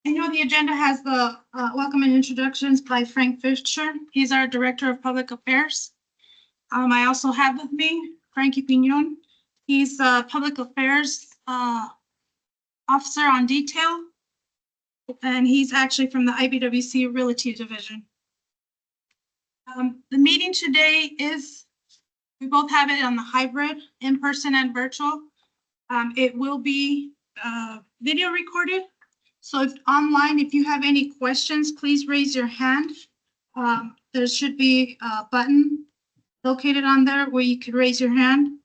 I know the agenda has the welcome and introductions by Frank Fisher. He's our Director of Public Affairs. I also have with me Frankie Pinon. He's Public Affairs Officer on Detail, and he's actually from the IBWC Realty Division. The meeting today is, we both have it on the hybrid, in-person and virtual. It will be video recorded. So if online, if you have any questions, please raise your hand. There should be a button located on there where you could raise your hand.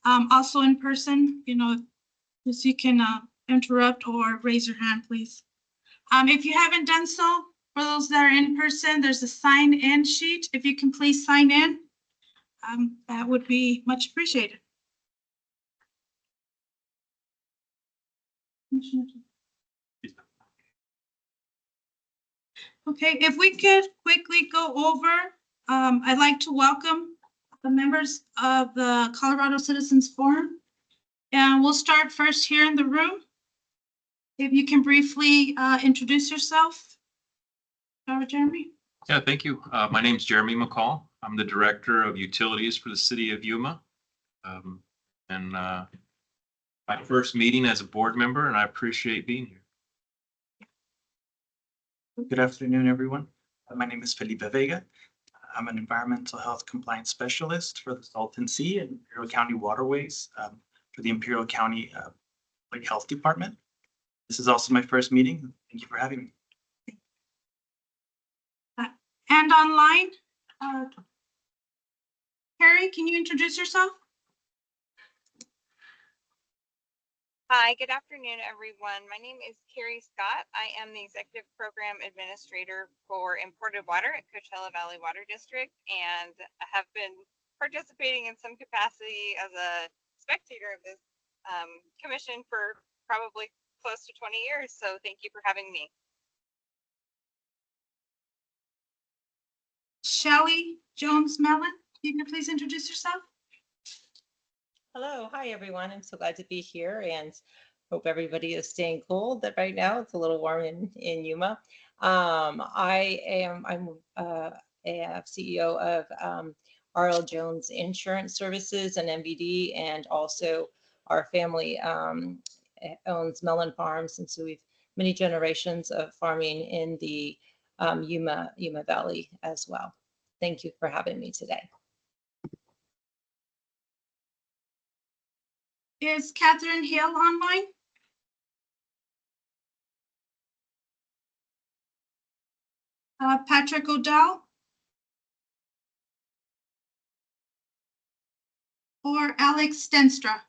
Also in person, you know, just you can interrupt or raise your hand, please. If you haven't done so, for those that are in person, there's a sign-in sheet. If you can please sign in, that would be much appreciated. Okay, if we could quickly go over, I'd like to welcome the members of the Colorado Citizens Forum. And we'll start first here in the room. If you can briefly introduce yourself, Jeremy. Yeah, thank you. My name is Jeremy McCall. I'm the Director of Utilities for the City of Yuma. My first meeting as a board member, and I appreciate being here. Good afternoon, everyone. My name is Felipe Vega. I'm an environmental health compliance specialist for the Salton Sea and Imperial County Waterways for the Imperial County Public Health Department. This is also my first meeting. Thank you for having me. And online, Carrie, can you introduce yourself? Hi, good afternoon, everyone. My name is Carrie Scott. I am the Executive Program Administrator for Imported Water at Coachella Valley Water District, and I have been participating in some capacity as a spectator of this commission for probably close to 20 years. So thank you for having me. Shelly Jones-Mellon, you can please introduce yourself. Hello, hi everyone. I'm so glad to be here and hope everybody is staying cool. That right now it's a little warm in Yuma. I'm CEO of R.L. Jones Insurance Services and MVD, and also our family owns Melon Farms, and so we've many generations of farming in the Yuma Valley as well. Thank you for having me today. Is Catherine Hill online? Patrick O'Dell? Or Alex Stenstra?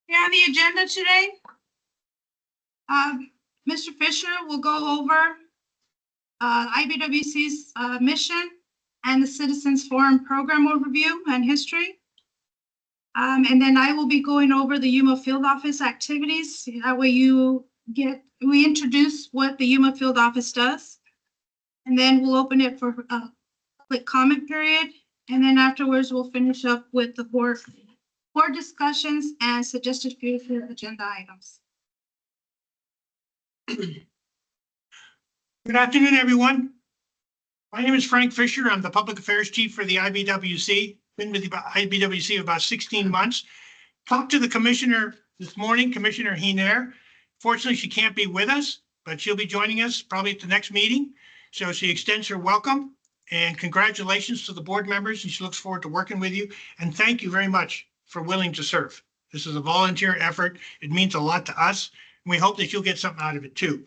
Yeah, the agenda today, Mr. Fisher will go over IBWC's mission and the Citizens Forum program overview and history. And then I will be going over the Yuma Field Office activities. That way we introduce what the Yuma Field Office does. And then we'll open it for a quick comment period. And then afterwards, we'll finish up with the board discussions and suggested future agenda items. Good afternoon, everyone. My name is Frank Fisher. I'm the Public Affairs Chief for the IBWC. Been with the IBWC about 16 months. Talked to the commissioner this morning, Commissioner Hiner. Fortunately, she can't be with us, but she'll be joining us probably at the next meeting. So she extends her welcome and congratulations to the board members, and she looks forward to working with you. And thank you very much for willing to serve. This is a volunteer effort. It means a lot to us, and we hope that you'll get something out of it too.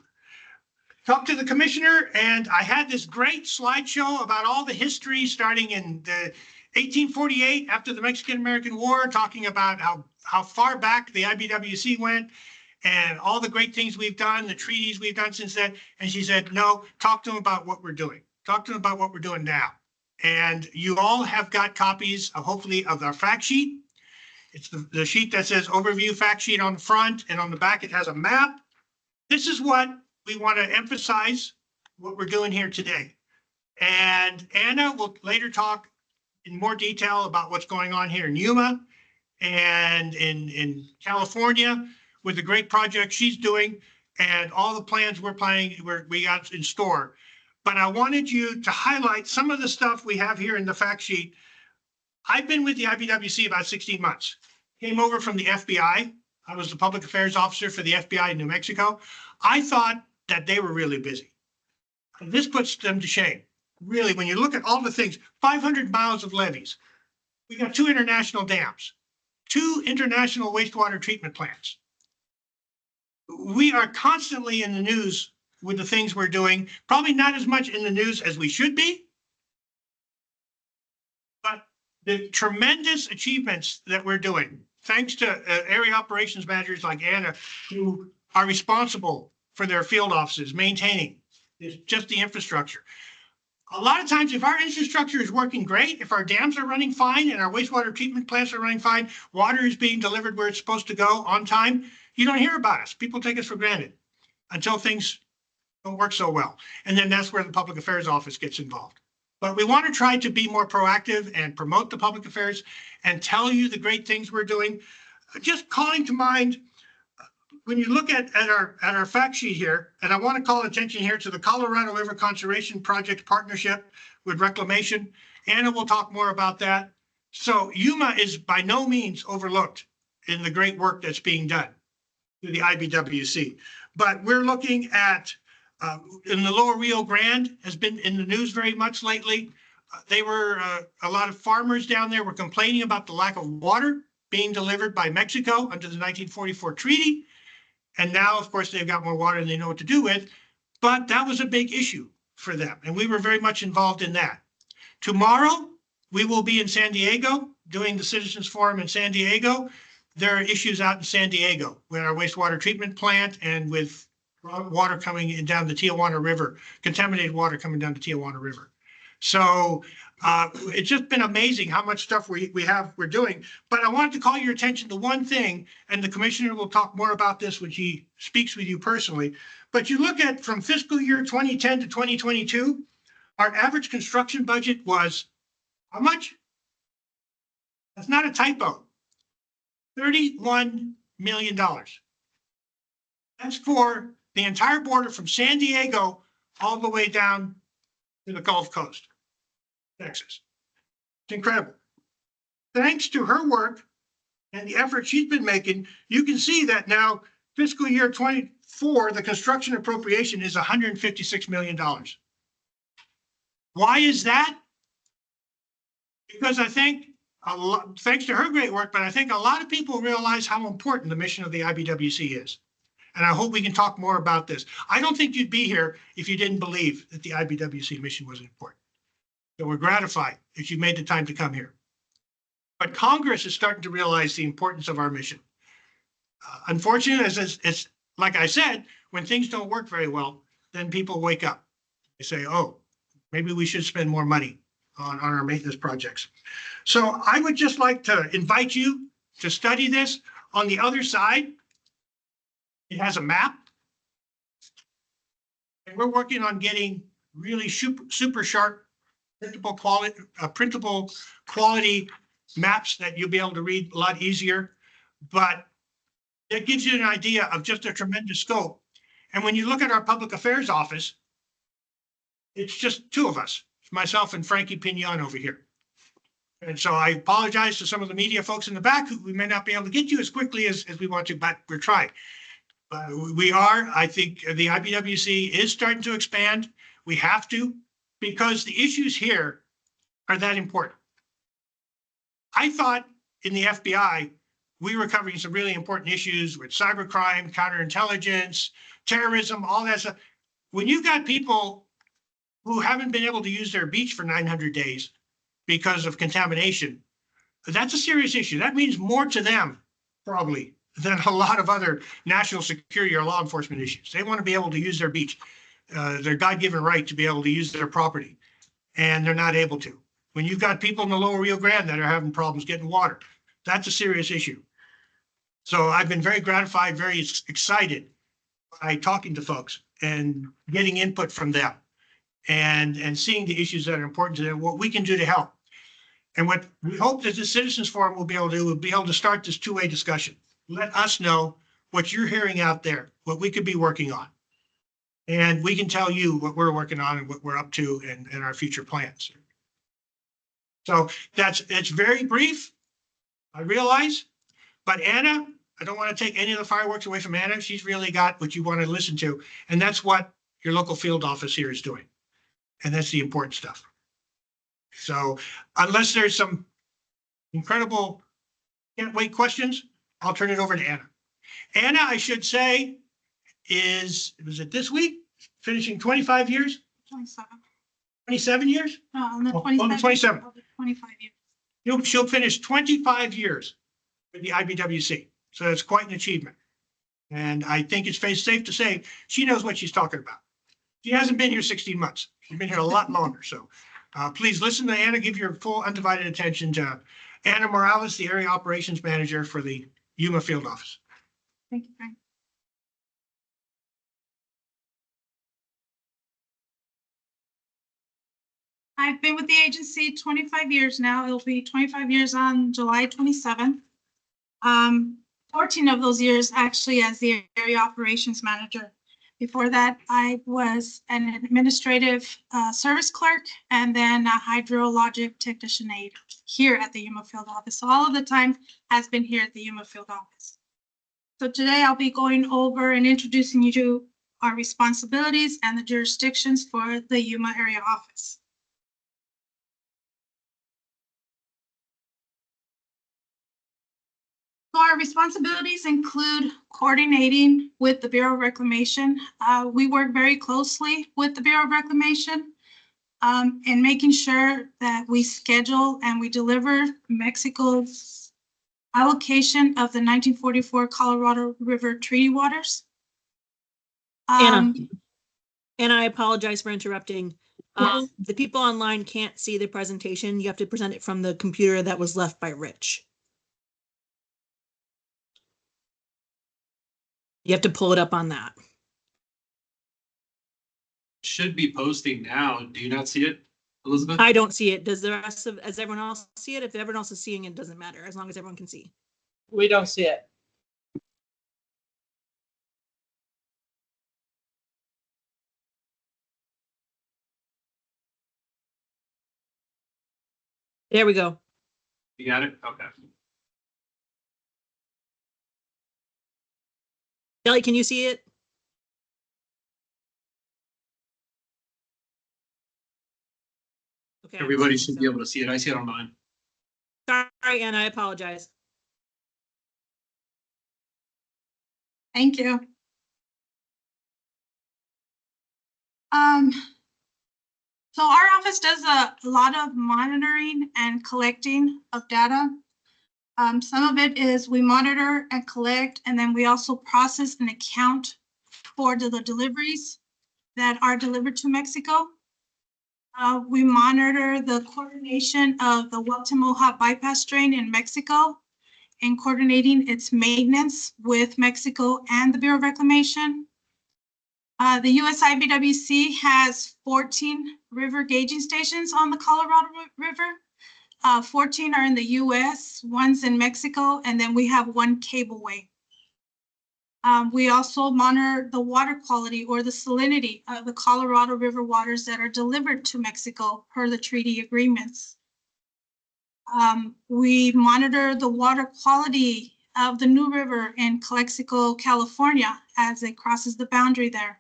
Talked to the commissioner, and I had this great slideshow about all the history starting in the 1848 after the Mexican-American War, talking about how far back the IBWC went and all the great things we've done, the treaties we've done since then. And she said, no, talk to them about what we're doing. Talk to them about what we're doing now. And you all have got copies of, hopefully, of our fact sheet. It's the sheet that says overview fact sheet on the front, and on the back it has a map. This is what we want to emphasize what we're doing here today. And Anna will later talk in more detail about what's going on here in Yuma and in California with the great project she's doing and all the plans we got in store. But I wanted you to highlight some of the stuff we have here in the fact sheet. I've been with the IBWC about 16 months. Came over from the FBI. I was the public affairs officer for the FBI in New Mexico. I thought that they were really busy. This puts them to shame. Really, when you look at all the things, 500 miles of levees. We got 2 international dams, 2 international wastewater treatment plants. We are constantly in the news with the things we're doing, probably not as much in the news as we should be. But the tremendous achievements that we're doing, thanks to area operations managers like Anna, who are responsible for their field offices, maintaining just the infrastructure. A lot of times, if our infrastructure is working great, if our dams are running fine and our wastewater treatment plants are running fine, water is being delivered where it's supposed to go on time, you don't hear about us. People take us for granted until things don't work so well. And then that's where the public affairs office gets involved. But we want to try to be more proactive and promote the public affairs and tell you the great things we're doing. Just calling to mind, when you look at our fact sheet here, and I want to call attention here to the Colorado River Conservation Project partnership with Reclamation. Anna will talk more about that. So Yuma is by no means overlooked in the great work that's being done through the IBWC. But we're looking at, in the Lower Rio Grande has been in the news very much lately. They were, a lot of farmers down there were complaining about the lack of water being delivered by Mexico under the 1944 treaty. And now, of course, they've got more water than they know what to do with, but that was a big issue for them. And we were very much involved in that. Tomorrow, we will be in San Diego doing the Citizens Forum in San Diego. There are issues out in San Diego with our wastewater treatment plant and with water coming in down the Tijuana River, contaminated water coming down the Tijuana River. So it's just been amazing how much stuff we're doing. But I wanted to call your attention to one thing, and the commissioner will talk more about this when he speaks with you personally. But you look at from fiscal year 2010 to 2022, our average construction budget was how much? That's not a typo. $31 million. That's for the entire border from San Diego all the way down to the Gulf Coast, Texas. It's incredible. Thanks to her work and the effort she's been making, you can see that now fiscal year 24, the construction appropriation is $156 million. Why is that? Because I think thanks to her great work, but I think a lot of people realize how important the mission of the IBWC is. And I hope we can talk more about this. I don't think you'd be here if you didn't believe that the IBWC mission was important. So we're gratified that you made the time to come here. But Congress is starting to realize the importance of our mission. Unfortunately, it's like I said, when things don't work very well, then people wake up. They say, oh, maybe we should spend more money on our maintenance projects. So I would just like to invite you to study this. On the other side, it has a map. And we're working on getting really super sharp printable quality maps that you'll be able to read a lot easier. But that gives you an idea of just a tremendous scope. And when you look at our public affairs office, it's just 2 of us, myself and Frankie Pignon over here. And so I apologize to some of the media folks in the back who we may not be able to get to as quickly as we want to, but we're trying. We are, I think the IBWC is starting to expand. We have to, because the issues here are that important. I thought in the FBI, we were covering some really important issues with cybercrime, counterintelligence, terrorism, all that stuff. When you've got people who haven't been able to use their beach for 900 days because of contamination, that's a serious issue. That means more to them, probably, than a lot of other national security or law enforcement issues. They want to be able to use their beach, their God-given right to be able to use their property, and they're not able to. When you've got people in the Lower Rio Grande that are having problems getting water, that's a serious issue. So I've been very gratified, very excited by talking to folks and getting input from them and seeing the issues that are important to them, what we can do to help. And what we hope that the Citizens Forum will be able to do, will be able to start this two-way discussion. Let us know what you're hearing out there, what we could be working on. And we can tell you what we're working on and what we're up to and our future plans. So it's very brief, I realize, but Anna, I don't want to take any of the fireworks away from Anna. She's really got what you want to listen to. And that's what your local field office here is doing. And that's the important stuff. So unless there's some incredible can't wait questions, I'll turn it over to Anna. Anna, I should say, was it this week? Finishing 25 years, 27. 27 years? No, on the Oh, 27. 27. 25 years. She'll finish 25 years with the IBWC. So that's quite an achievement. And I think it's safe to say she knows what she's talking about. She hasn't been here 16 months. She's been here a lot longer. So please listen to Anna, give your full undivided attention to Anna Morales, the Area Operations Manager for the Yuma Field Office. Thank you, Frank. I've been with the agency 25 years now. It'll be 25 years on July 27th. 14 of those years actually as the area operations manager. Before that, I was an administrative service clerk and then a hydrologic technician aide here at the Yuma Field Office. So all of the time has been here at the Yuma Field Office. So today I'll be going over and introducing you to our responsibilities and the jurisdictions for the Yuma area office. So our responsibilities include coordinating with the Bureau of Reclamation. We work very closely with the Bureau of Reclamation in making sure that we schedule and we deliver Mexico's allocation of the 1944 Colorado River Treaty Waters. Anna, and I apologize for interrupting. The people online can't see the presentation. You have to present it from the computer that was left by Rich. You have to pull it up on that. Should be posting now. Do you not see it, Elizabeth? I don't see it. Does everyone else see it? If everyone else is seeing it, doesn't matter as long as everyone can see. We don't see it. There we go. You got it? Okay. Kelly, can you see it? Okay. Everybody should be able to see it. I see it on mine. Sorry, Anna, I apologize. Thank you. So our office does a lot of monitoring and collecting of data. Some of it is we monitor and collect, and then we also process and account for the deliveries that are delivered to Mexico. We monitor the coordination of the Guatemala bypass drain in Mexico and coordinating its maintenance with Mexico and the Bureau of Reclamation. The USIBWC has 14 river gauging stations on the Colorado River. 14 are in the US, one's in Mexico, and then we have one cableway. We also monitor the water quality or the salinity of the Colorado River waters that are delivered to Mexico per the treaty agreements. We monitor the water quality of the New River in Calexico, California, as it crosses the boundary there.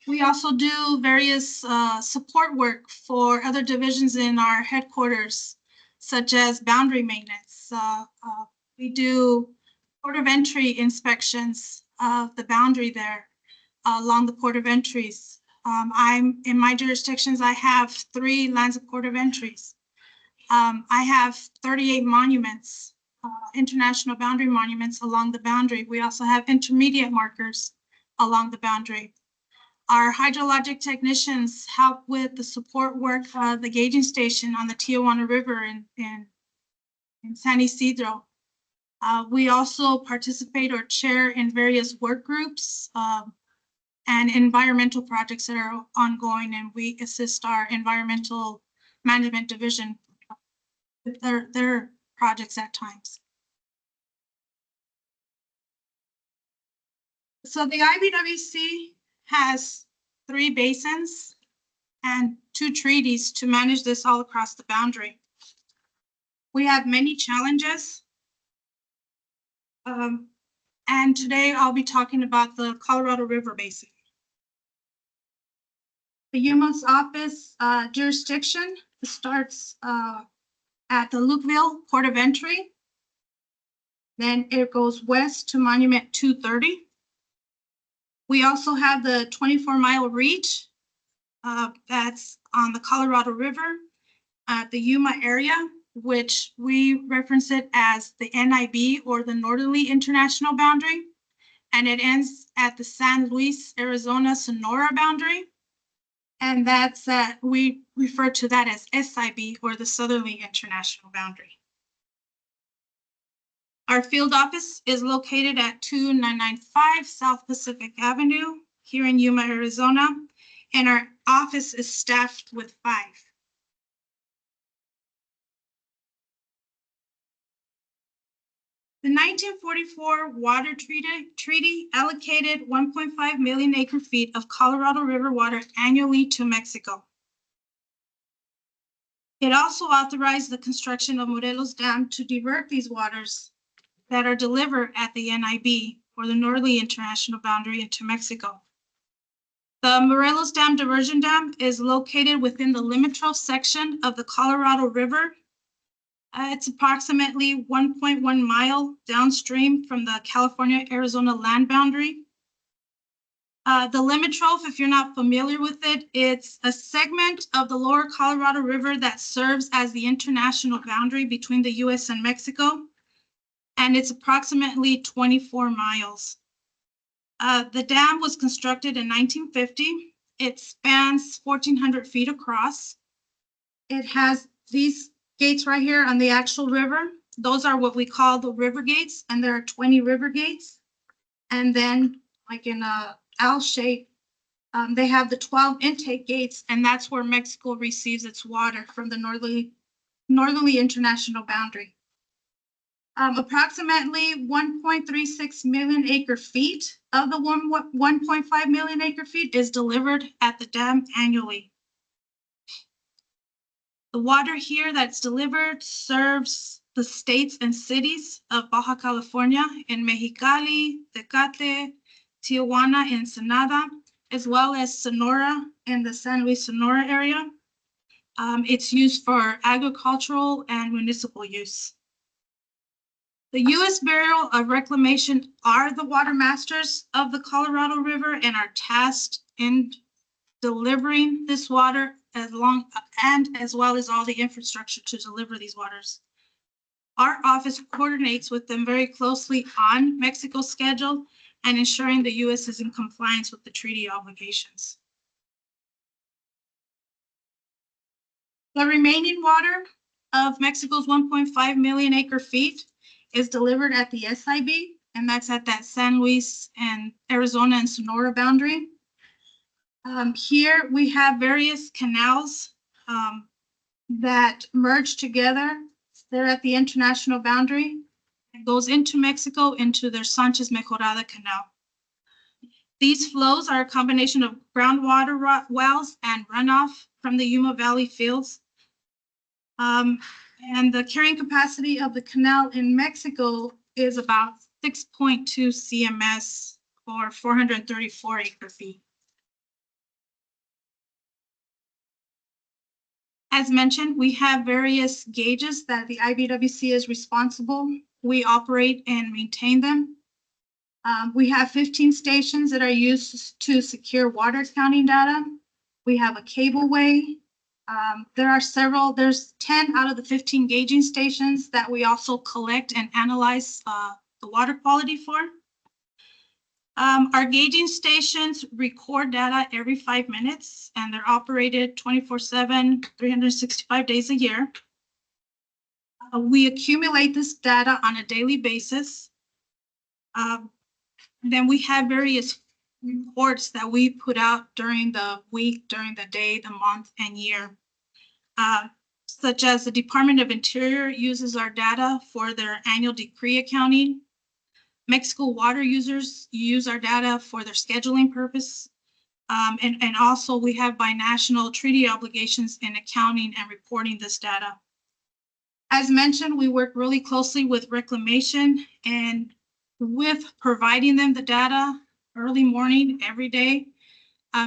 We also do various support work for other divisions in our headquarters, such as boundary maintenance. We do port of entry inspections of the boundary there along the port of entries. In my jurisdictions, I have 3 lines of port of entries. I have 38 monuments, international boundary monuments along the boundary. We also have intermediate markers along the boundary. Our hydrologic technicians help with the support work for the gauging station on the Tijuana River in San Isidro. We also participate or chair in various work groups and environmental projects that are ongoing, and we assist our environmental management division with their projects at times. So the IBWC has 3 basins and 2 treaties to manage this all across the boundary. We have many challenges. And today I'll be talking about the Colorado River Basin. The Yuma's office jurisdiction starts at the Lukeville Port of Entry. Then it goes west to Monument 230. We also have the 24-mile reach that's on the Colorado River at the Yuma area, which we reference it as the NIB, or the Northerly International Boundary. And it ends at the San Luis, Arizona, Sonora boundary. And that's we refer to that as SIB, or the Southerly International Boundary. Our field office is located at 2995 South Pacific Avenue here in Yuma, Arizona, and our office is staffed with 5. The 1944 Water Treaty allocated 1.5 million acre-feet of Colorado River water annually to Mexico. It also authorized the construction of Morelos Dam to divert these waters that are delivered at the NIB, or the Northerly International Boundary, into Mexico. The Morelos Dam Diversion Dam is located within the Limitro section of the Colorado River. It's approximately 1.1 mile downstream from the California-Arizona land boundary. The Limitro, if you're not familiar with it, it's a segment of the lower Colorado River that serves as the international boundary between the US and Mexico, and it's approximately 24 miles. The dam was constructed in 1950. It spans 1,400 feet across. It has these gates right here on the actual river. Those are what we call the river gates, and there are 20 river gates. And then, like in a L shape, they have the 12 intake gates, and that's where Mexico receives its water from the Northerly International Boundary. Approximately 1.36 million acre-feet of the 1.5 million acre-feet is delivered at the dam annually. The water here that's delivered serves the states and cities of Baja California in Mexicali, Tecate, Tijuana, and Ensenada, as well as Sonora and the San Luis Sonora area. It's used for agricultural and municipal use. The U.S. Bureau of Reclamation are the water masters of the Colorado River and are tasked in delivering this water as well as all the infrastructure to deliver these waters. Our office coordinates with them very closely on Mexico's schedule and ensuring the U.S. is in compliance with the treaty obligations. The remaining water of Mexico's 1.5 million acre-feet is delivered at the SIB, and that's at that San Luis and Arizona and Sonora boundary. Here we have various canals that merge together. They're at the international boundary. It goes into Mexico into their Sanchez Mejorada Canal. These flows are a combination of groundwater wells and runoff from the Yuma Valley fields. And the carrying capacity of the canal in Mexico is about 6.2 CMS, or 434 acre-feet. As mentioned, we have various gauges that the IBWC is responsible. We operate and maintain them. We have 15 stations that are used to secure water counting data. We have a cableway. There's 10 out of the 15 gauging stations that we also collect and analyze the water quality for. Our gauging stations record data every 5 minutes, and they're operated 24/7, 365 days a year. We accumulate this data on a daily basis. Then we have various reports that we put out during the week, during the day, the month, and year. Such as the Department of Interior uses our data for their annual decree accounting. Mexico water users use our data for their scheduling purpose. And also we have binational treaty obligations in accounting and reporting this data. As mentioned, we work really closely with Reclamation and with providing them the data early morning every day.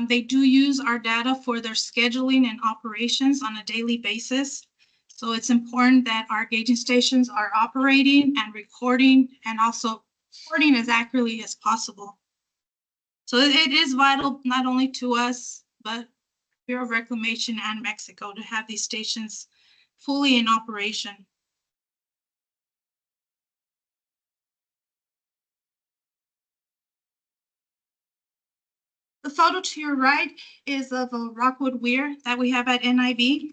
They do use our data for their scheduling and operations on a daily basis. So it's important that our gauging stations are operating and recording and also reporting as accurately as possible. So it is vital not only to us, but Bureau of Reclamation and Mexico to have these stations fully in operation. The photo to your right is of a rockwood weir that we have at NIB.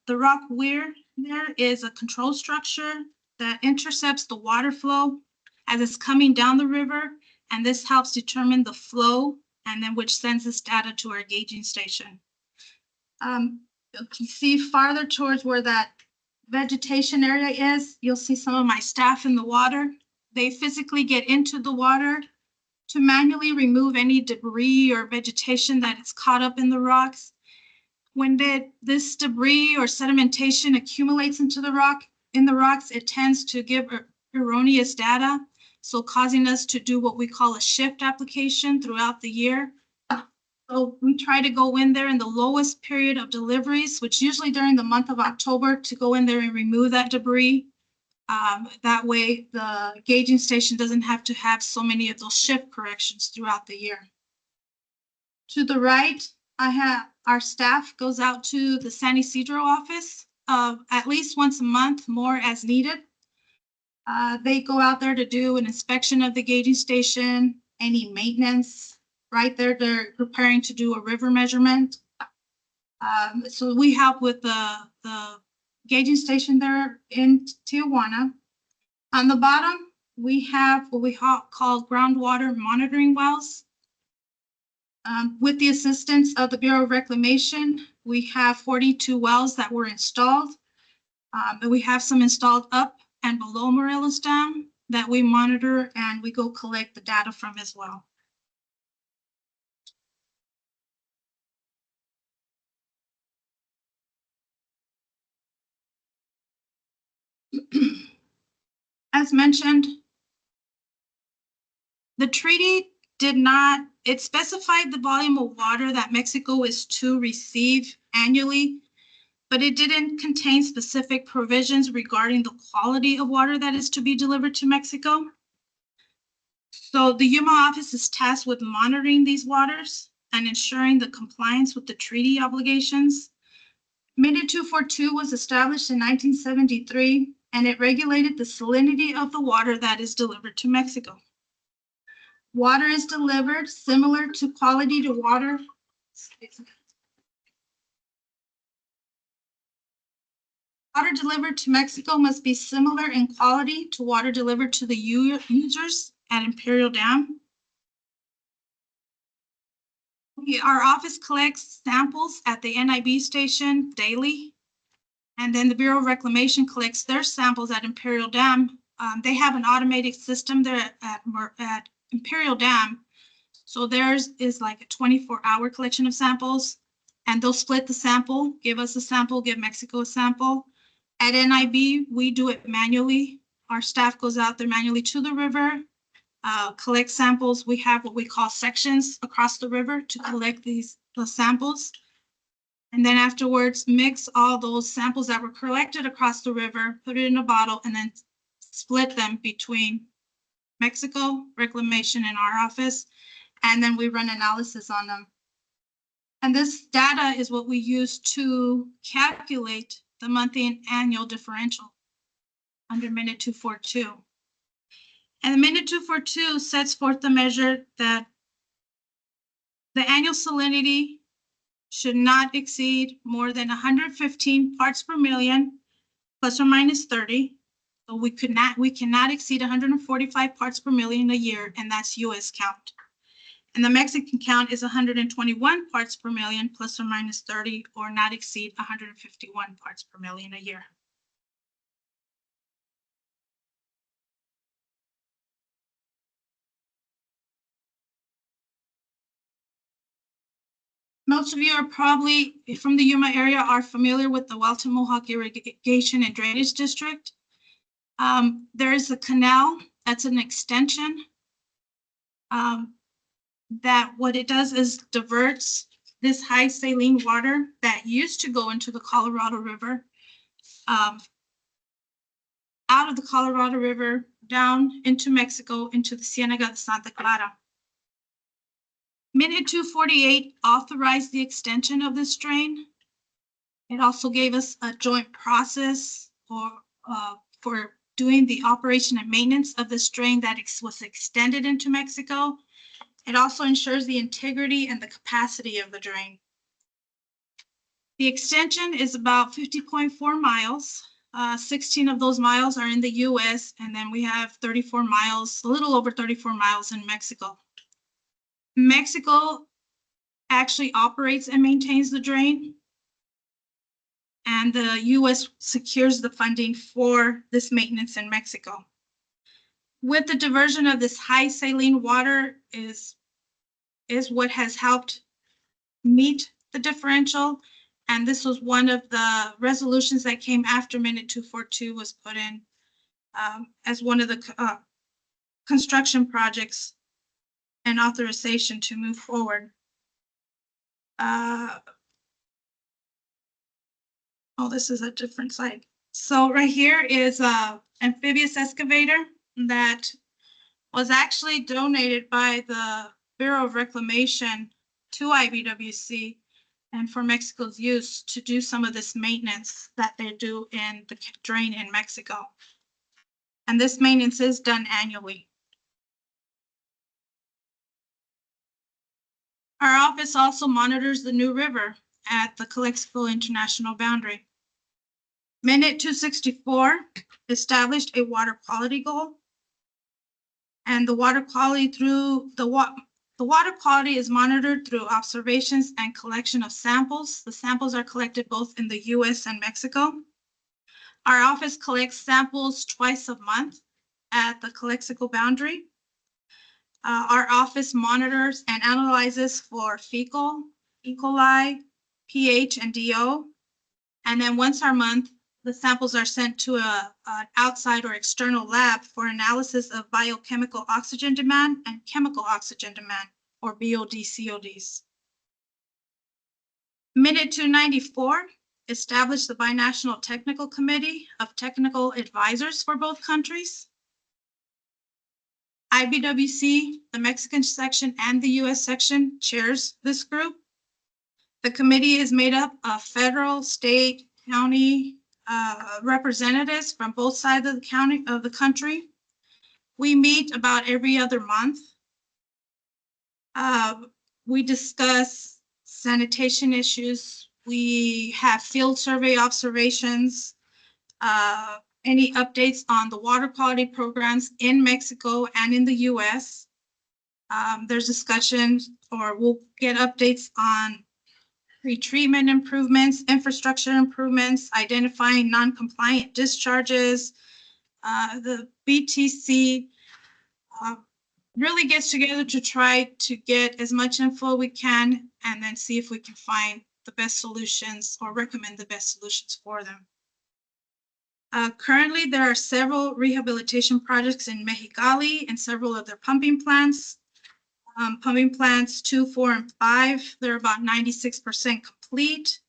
The rock weir there is a control structure that intercepts the water flow as it's coming down the river, and this helps determine the flow, and then which sends this data to our gauging station. You can see farther towards where that vegetation area is, you'll see some of my staff in the water. They physically get into the water to manually remove any debris or vegetation that is caught up in the rocks. When this debris or sedimentation accumulates into the rocks, it tends to give erroneous data, so causing us to do what we call a shift application throughout the year. So we try to go in there in the lowest period of deliveries, which usually during the month of October, to go in there and remove that debris. That way the gauging station doesn't have to have so many of those shift corrections throughout the year. To the right, I have our staff goes out to the San Ysidro office at least once a month, more as needed. They go out there to do an inspection of the gauging station, any maintenance. Right there, they're preparing to do a river measurement. So we help with the gauging station there in Tijuana. On the bottom, we have what we call groundwater monitoring wells. With the assistance of the Bureau of Reclamation, we have 42 wells that were installed. But we have some installed up and below Morelos Dam that we monitor and we go collect the data from as well. As mentioned, the treaty it specified the volume of water that Mexico is to receive annually, but it didn't contain specific provisions regarding the quality of water that is to be delivered to Mexico. So the Yuma office is tasked with monitoring these waters and ensuring the compliance with the treaty obligations. Minute 242 was established in 1973, and it regulated the salinity of the water that is delivered to Mexico. Water is delivered similar to quality to water. Water delivered to Mexico must be similar in quality to water delivered to the users at Imperial Dam. Our office collects samples at the NIB station daily, and then the Bureau of Reclamation collects their samples at Imperial Dam. They have an automated system there at Imperial Dam. So theirs is like a 24-hour collection of samples, and they'll split the sample, give us a sample, give Mexico a sample. At NIB, we do it manually. Our staff goes out there manually to the river, collect samples. We have what we call sections across the river to collect the samples. And then afterwards, mix all those samples that were collected across the river, put it in a bottle, and then split them between Mexico, Reclamation, and our office. And then we run analysis on them. And this data is what we use to calculate the monthly and annual differential under minute 242. And the minute 242 sets forth the measure that the annual salinity should not exceed more than 115 parts per million, plus or minus 30. So we cannot exceed 145 parts per million a year, and that's US count. And the Mexican count is 121 parts per million, plus or minus 30, or not exceed 151 parts per million a year. Most of you are probably from the Yuma area are familiar with the Walton Mohawk Irrigation and Drainage District. There is a canal that's an extension that what it does is diverts this high saline water that used to go into the Colorado River out of the Colorado River down into Mexico into the Cienega de Santa Clara. Minute 248 authorized the extension of this drain. It also gave us a joint process for doing the operation and maintenance of this drain that was extended into Mexico. It also ensures the integrity and the capacity of the drain. The extension is about 50.4 miles. 16 of those miles are in the US, and then we have 34 miles, a little over 34 miles in Mexico. Mexico actually operates and maintains the drain, and the US secures the funding for this maintenance in Mexico. With the diversion of this high saline water is what has helped meet the differential, and this was one of the resolutions that came after Minute 242 was put in as one of the construction projects and authorization to move forward. Oh, this is a different site. So right here is a amphibious excavator that was actually donated by the Bureau of Reclamation to IBWC and for Mexico's use to do some of this maintenance that they do in the drain in Mexico. And this maintenance is done annually. Our office also monitors the New River at the Calexico International Boundary. Minute 264 established a water quality goal. And the water quality water quality is monitored through observations and collection of samples. The samples are collected both in the US and Mexico. Our office collects samples twice a month at the Calexico boundary. Our office monitors and analyzes for fecal, E. coli, pH, and DO. And then once a month, the samples are sent to an outside or external lab for analysis of biochemical oxygen demand and chemical oxygen demand, or BOD-CODs. Minute 294 established the Binational Technical Committee of Technical Advisors for both countries. IBWC, the Mexican section, and the US section chairs this group. The committee is made up of federal, state, county representatives from both sides of the country. We meet about every other month. We discuss sanitation issues. We have field survey observations, any updates on the water quality programs in Mexico and in the US. There's discussions, or we'll get updates on retreatment improvements, infrastructure improvements, identifying non-compliant discharges. The BTC really gets together to try to get as much info we can and then see if we can find the best solutions or recommend the best solutions for them. Currently, there are several rehabilitation projects in Mexicali and several of their pumping plants. Pumping plants 2, 4, and 5, they're about 96% complete.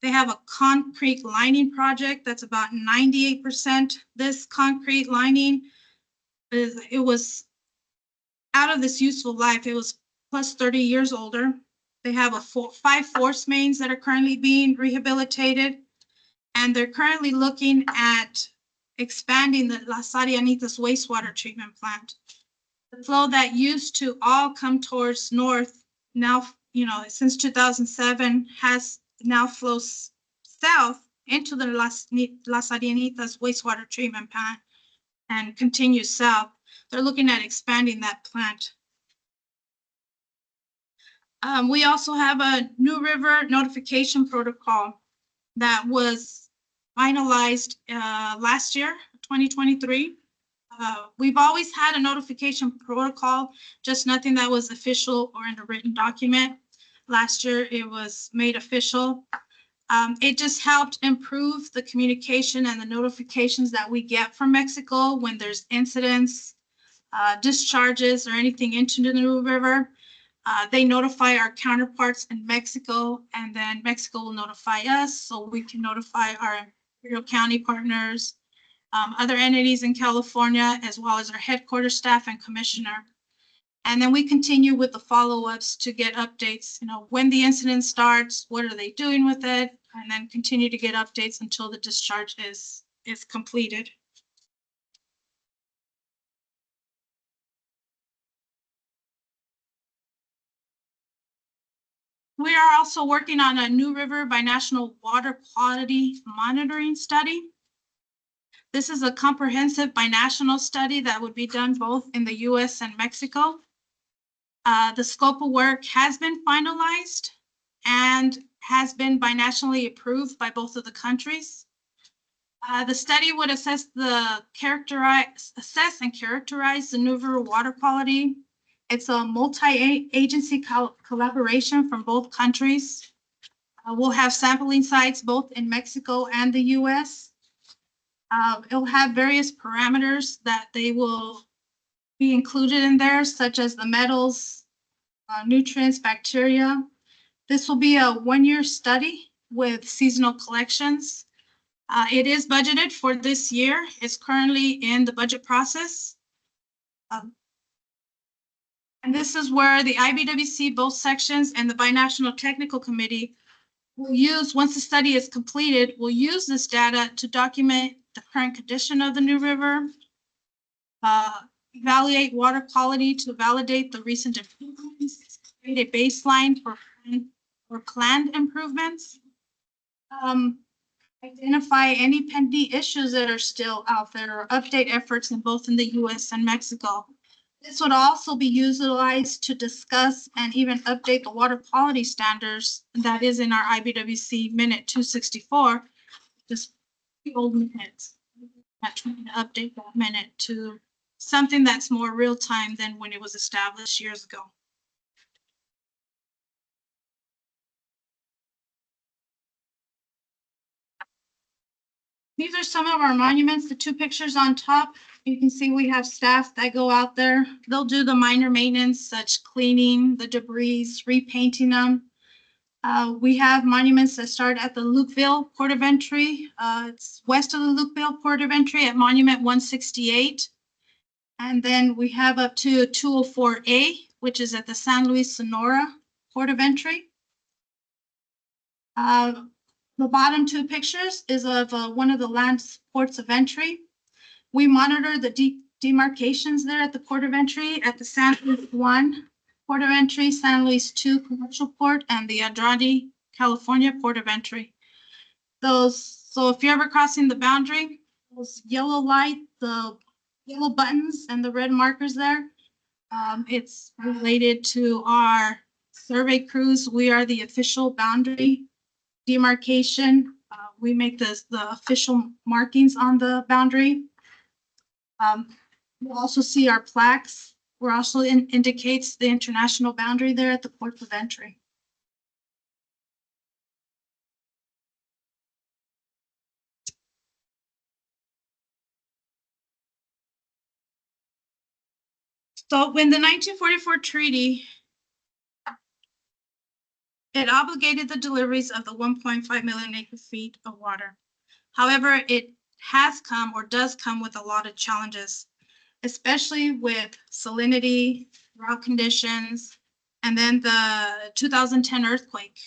They have a concrete lining project that's about 98%. This concrete lining, it was out of this useful life. It was plus 30 years older. They have 5 force mains that are currently being rehabilitated. And they're currently looking at expanding the Las Arianitas wastewater treatment plant. The flow that used to all come towards north now, since 2007 has now flows south into the Las Arianitas wastewater treatment plant and continues south. They're looking at expanding that plant. We also have a New River notification protocol that was finalized last year, 2023. We've always had a notification protocol, just nothing that was official or in a written document. Last year, it was made official. It just helped improve the communication and the notifications that we get from Mexico when there's incidents, discharges, or anything into the New River. They notify our counterparts in Mexico, and then Mexico will notify us, so we can notify our Imperial County partners, other entities in California, as well as our headquarters staff and commissioner. And then we continue with the follow-ups to get updates, when the incident starts, what are they doing with it, and then continue to get updates until the discharge is completed. We are also working on a New River binational water quality monitoring study. This is a comprehensive binational study that would be done both in the US and Mexico. The scope of work has been finalized and has been binationally approved by both of the countries. The study would assess and characterize the New River water quality. It's a multi-agency collaboration from both countries. We'll have sampling sites both in Mexico and the US. It'll have various parameters that they will be included in there, such as the metals, nutrients, bacteria. This will be a 1-year study with seasonal collections. It is budgeted for this year. It's currently in the budget process. And this is where the IBWC, both sections, and the Binational Technical Committee will use, once the study is completed, will use this data to document the current condition of the New River, evaluate water quality to validate the recent improvements, create a baseline for planned improvements, identify any pending issues that are still out there, or update efforts in both in the US and Mexico. This would also be utilized to discuss and even update the water quality standards that is in our IBWC minute 264, just the old minutes. Not trying to update that minute to something that's more real time than when it was established years ago. These are some of our monuments, the 2 pictures on top. You can see we have staff that go out there. They'll do the minor maintenance, such cleaning the debris, repainting them. We have monuments that start at the Lukeville Port of Entry. It's west of the Lukeville Port of Entry at Monument 168. And then we have up to 204A, which is at the San Luis Sonora Port of Entry. The bottom 2 pictures is of one of the land ports of entry. We monitor the demarcations there at the port of entry at the San Luis 1 Port of Entry, San Luis 2 Commercial Port, and the Andrade, California Port of Entry. So if you're ever crossing the boundary, those yellow light, the yellow buttons and the red markers there, it's related to our survey crews. We are the official boundary demarcation. We make the official markings on the boundary. You'll also see our plaques. We're also indicates the international boundary there at the ports of entry. So when the 1944 treaty, it obligated the deliveries of the 1.5 million acre feet of water. However, it has come or does come with a lot of challenges, especially with salinity, drought conditions, and then the 2010 earthquake,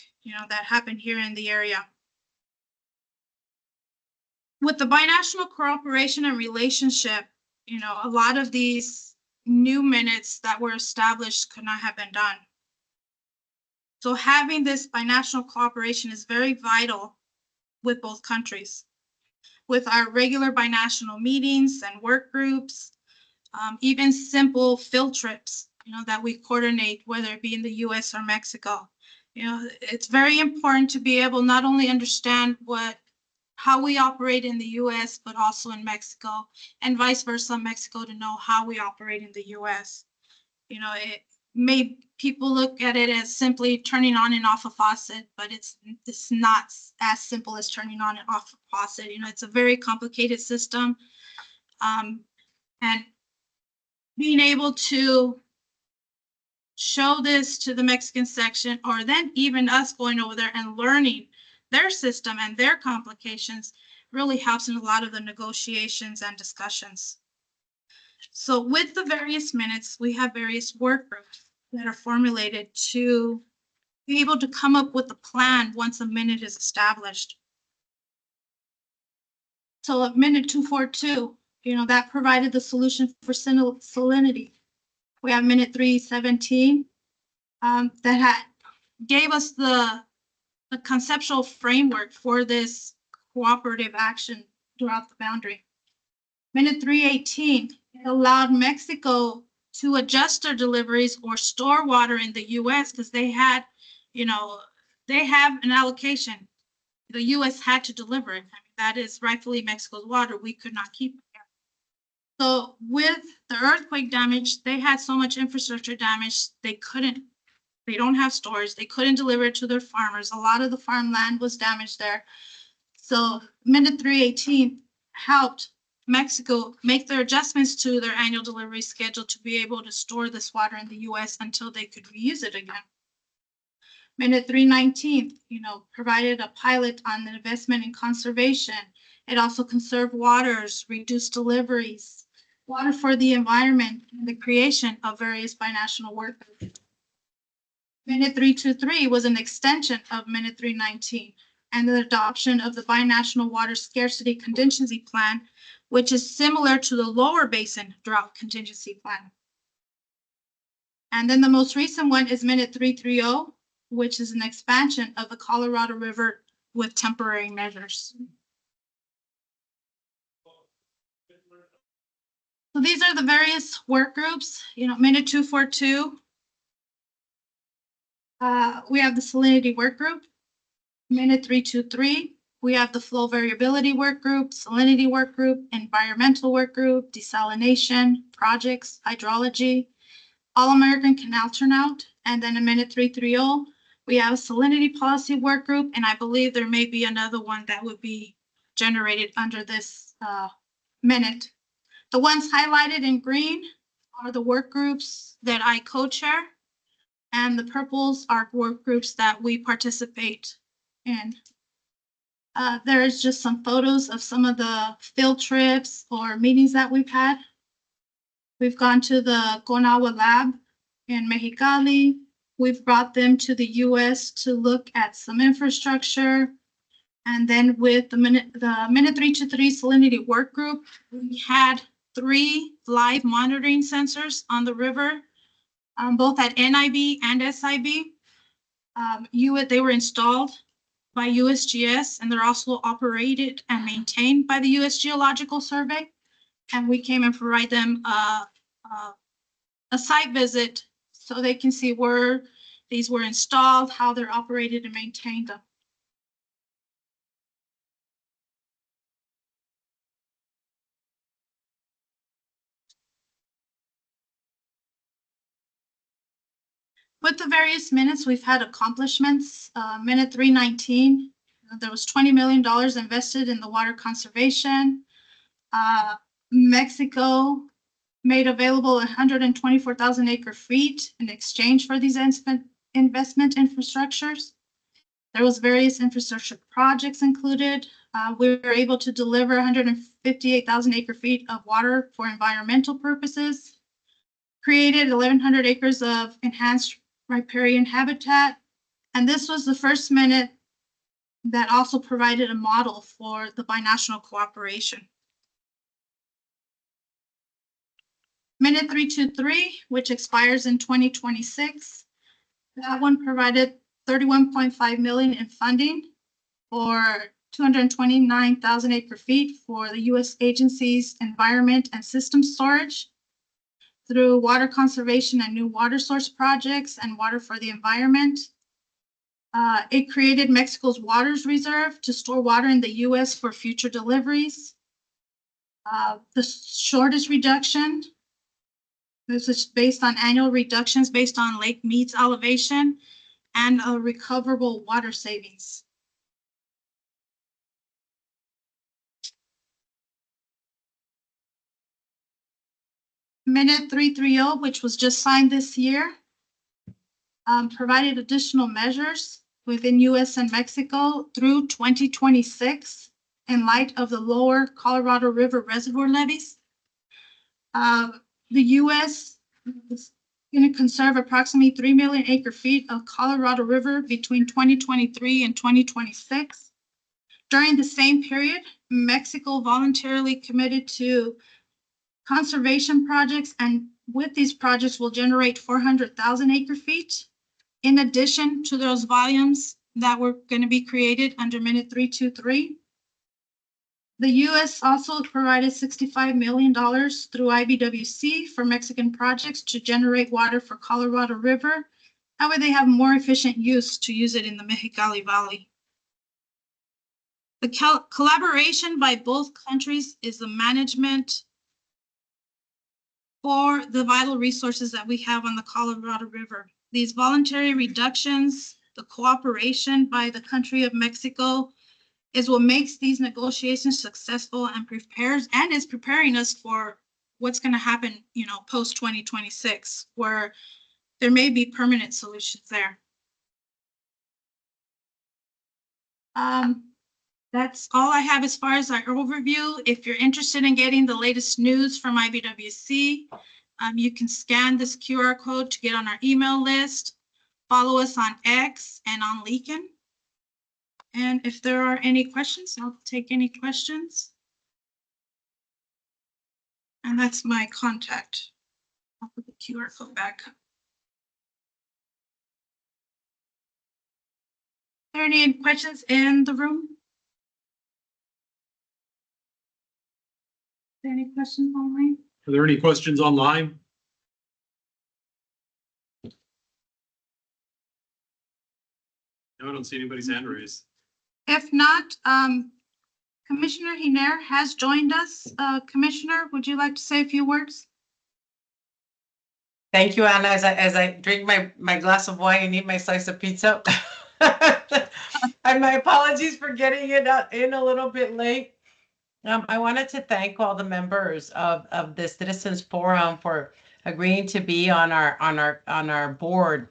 that happened here in the area. With the binational cooperation and relationship, a lot of these new minutes that were established could not have been done. So having this binational cooperation is very vital with both countries. With our regular binational meetings and work groups, even simple field trips, that we coordinate, whether it be in the US or Mexico. It's very important to be able not only understand how we operate in the US, but also in Mexico, and vice versa, Mexico to know how we operate in the US. People look at it as simply turning on and off a faucet, but it's not as simple as turning on and off a faucet. It's a very complicated system. And being able to show this to the Mexican section, or then even us going over there and learning their system and their complications, really helps in a lot of the negotiations and discussions. So with the various minutes, we have various work groups that are formulated to be able to come up with a plan once a minute is established. So at minute 242, that provided the solution for salinity. We have minute 317 that gave us the conceptual framework for this cooperative action throughout the boundary. Minute 318, it allowed Mexico to adjust their deliveries or store water in the US because they had, they have an allocation. The US had to deliver it. That is rightfully Mexico's water. We could not keep it there. So with the earthquake damage, they had so much infrastructure damage, they don't have storage. They couldn't deliver it to their farmers. A lot of the farmland was damaged there. So minute 318 helped Mexico make their adjustments to their annual delivery schedule to be able to store this water in the US until they could reuse it again. Minute 319, provided a pilot on the investment in conservation. It also conserved waters, reduced deliveries, water for the environment, and the creation of various binational work groups. Minute 323 was an extension of minute 319 and the adoption of the binational water scarcity contingency plan, which is similar to the lower basin drought contingency plan. And then the most recent one is minute 330, which is an expansion of the Colorado River with temporary measures. So these are the various work groups. Minute 242, we have the salinity work group. Minute 323, we have the flow variability work group, salinity work group, environmental work group, desalination, projects, hydrology, All-American Canal Turnout. And then in minute 330, we have a salinity policy work group, and I believe there may be another one that would be generated under this minute. The ones highlighted in green are the work groups that I co-chair, and the purples are work groups that we participate in. There is just some photos of some of the field trips or meetings that we've had. We've gone to the Conagua lab in Mexicali. We've brought them to the US to look at some infrastructure. And then with the minute 323 salinity work group, we had 3 live monitoring sensors on the river, both at NIB and SIB. They were installed by USGS, and they're also operated and maintained by the US Geological Survey. And we came and provide them a site visit so they can see where these were installed, how they're operated and maintained. With the various minutes, we've had accomplishments. Minute 319, there was $20 million invested in the water conservation. Mexico made available 124,000 acre feet in exchange for these investment infrastructures. There was various infrastructure projects included. We were able to deliver 158,000 acre feet of water for environmental purposes, created 1,100 acres of enhanced riparian habitat. And this was the first minute that also provided a model for the binational cooperation. Minute 323, which expires in 2026. That one provided 31.5 million in funding for 229,000 acre feet for the US agency's environment and system storage. through water conservation and new water source projects and water for the environment. It created Mexico's Waters Reserve to store water in the US for future deliveries. The shortest reduction, this is based on annual reductions based on Lake Mead's elevation and a recoverable water savings. Minute 330, which was just signed this year, provided additional measures within US and Mexico through 2026 in light of the lower Colorado River reservoir levies. The US is going to conserve approximately 3 million acre feet of Colorado River between 2023 and 2026. During the same period, Mexico voluntarily committed to conservation projects, and with these projects will generate 400,000 acre feet in addition to those volumes that were going to be created under minute 323. The US also provided $65 million through IBWC for Mexican projects to generate water for Colorado River. That way they have more efficient use to use it in the Mexicali Valley. The collaboration by both countries is the management for the vital resources that we have on the Colorado River. These voluntary reductions, the cooperation by the country of Mexico is what makes these negotiations successful and is preparing us for what's going to happen, post 2026, where there may be permanent solutions there. That's all I have as far as our overview. If you're interested in getting the latest news from IBWC, you can scan this QR code to get on our email list. Follow us on X and on Leakin. And if there are any questions, I'll take any questions. And that's my contact. I'll put the QR code back. Are there any questions in the room? Are there any questions online? Are there any questions online? No, I don't see anybody's hand raised. If not, Commissioner Hiner has joined us. Commissioner, would you like to say a few words? Thank you, Anna. As I drink my glass of wine and eat my slice of pizza. And my apologies for getting it in a little bit late. I wanted to thank all the members of the Citizens Forum for agreeing to be on our board.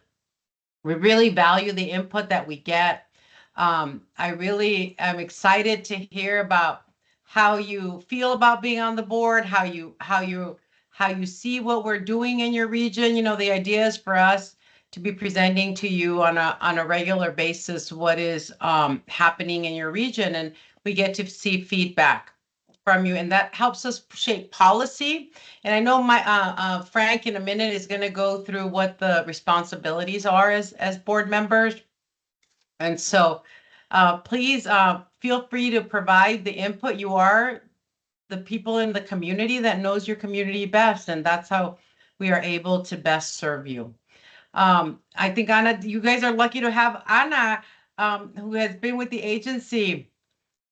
We really value the input that we get. I really am excited to hear about how you feel about being on the board, how you see what we're doing in your region. The idea is for us to be presenting to you on a regular basis what is happening in your region, and we get to see feedback from you, and that helps us shape policy. And I know my Frank in a minute is going to go through what the responsibilities are as board members. And so please feel free to provide the input. You are the people in the community that knows your community best, and that's how we are able to best serve you. I think, Anna, you guys are lucky to have Anna, who has been with the agency.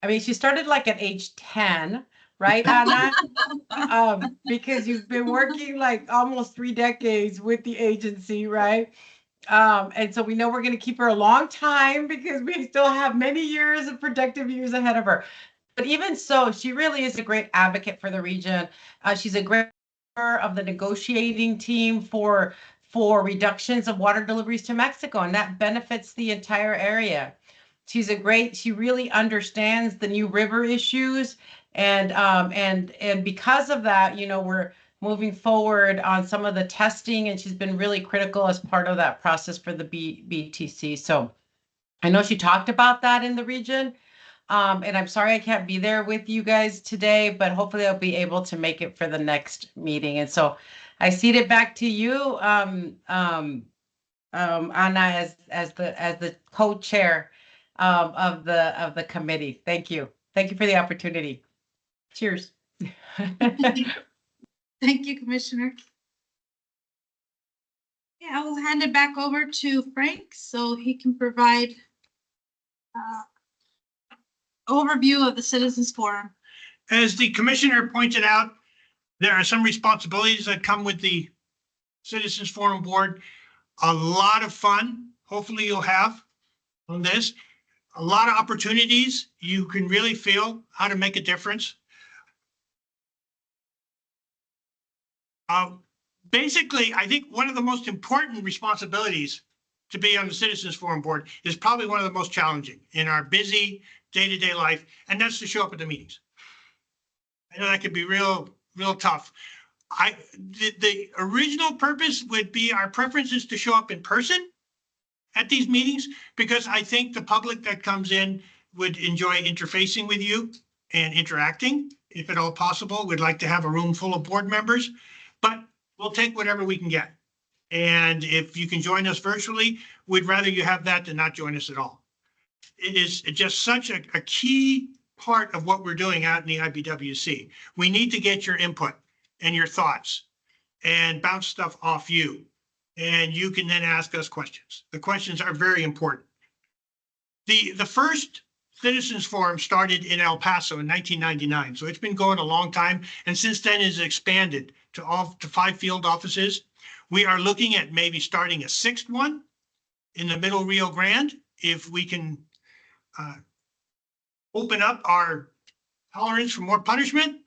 I mean, she started like at age 10, right, Anna? Because you've been working like almost 3 decades with the agency, right? And so we know we're going to keep her a long time because we still have many years of productive years ahead of her. But even so, she really is a great advocate for the region. She's a great member of the negotiating team for reductions of water deliveries to Mexico, and that benefits the entire area. She really understands the new river issues, and because of that, we're moving forward on some of the testing, and she's been really critical as part of that process for the BTC. So I know she talked about that in the region, and I'm sorry I can't be there with you guys today, but hopefully I'll be able to make it for the next meeting. And so I cede it back to you, Anna, as the co-chair of the committee. Thank you. Thank you for the opportunity. Cheers. Thank you, Commissioner. I will hand it back over to Frank so he can provide overview of the Citizens Forum. As the commissioner pointed out, there are some responsibilities that come with the Citizens Forum Board. A lot of fun, hopefully you'll have on this. A lot of opportunities. You can really feel how to make a difference. Basically, I think one of the most important responsibilities to be on the Citizens Forum Board is probably one of the most challenging in our busy day-to-day life, and that's to show up at the meetings. I know that could be real tough. The original purpose would be our preference is to show up in person at these meetings, because I think the public that comes in would enjoy interfacing with you and interacting. If at all possible, we'd like to have a room full of board members, but we'll take whatever we can get. And if you can join us virtually, we'd rather you have that than not join us at all. It is just such a key part of what we're doing out in the IBWC. We need to get your input and your thoughts and bounce stuff off you. And you can then ask us questions. The questions are very important. The first Citizens Forum started in El Paso in 1999. So it's been going a long time. And since then it's expanded to 5 field offices. We are looking at maybe starting a 6th one in the Middle Rio Grande, if we can open up our tolerance for more punishment.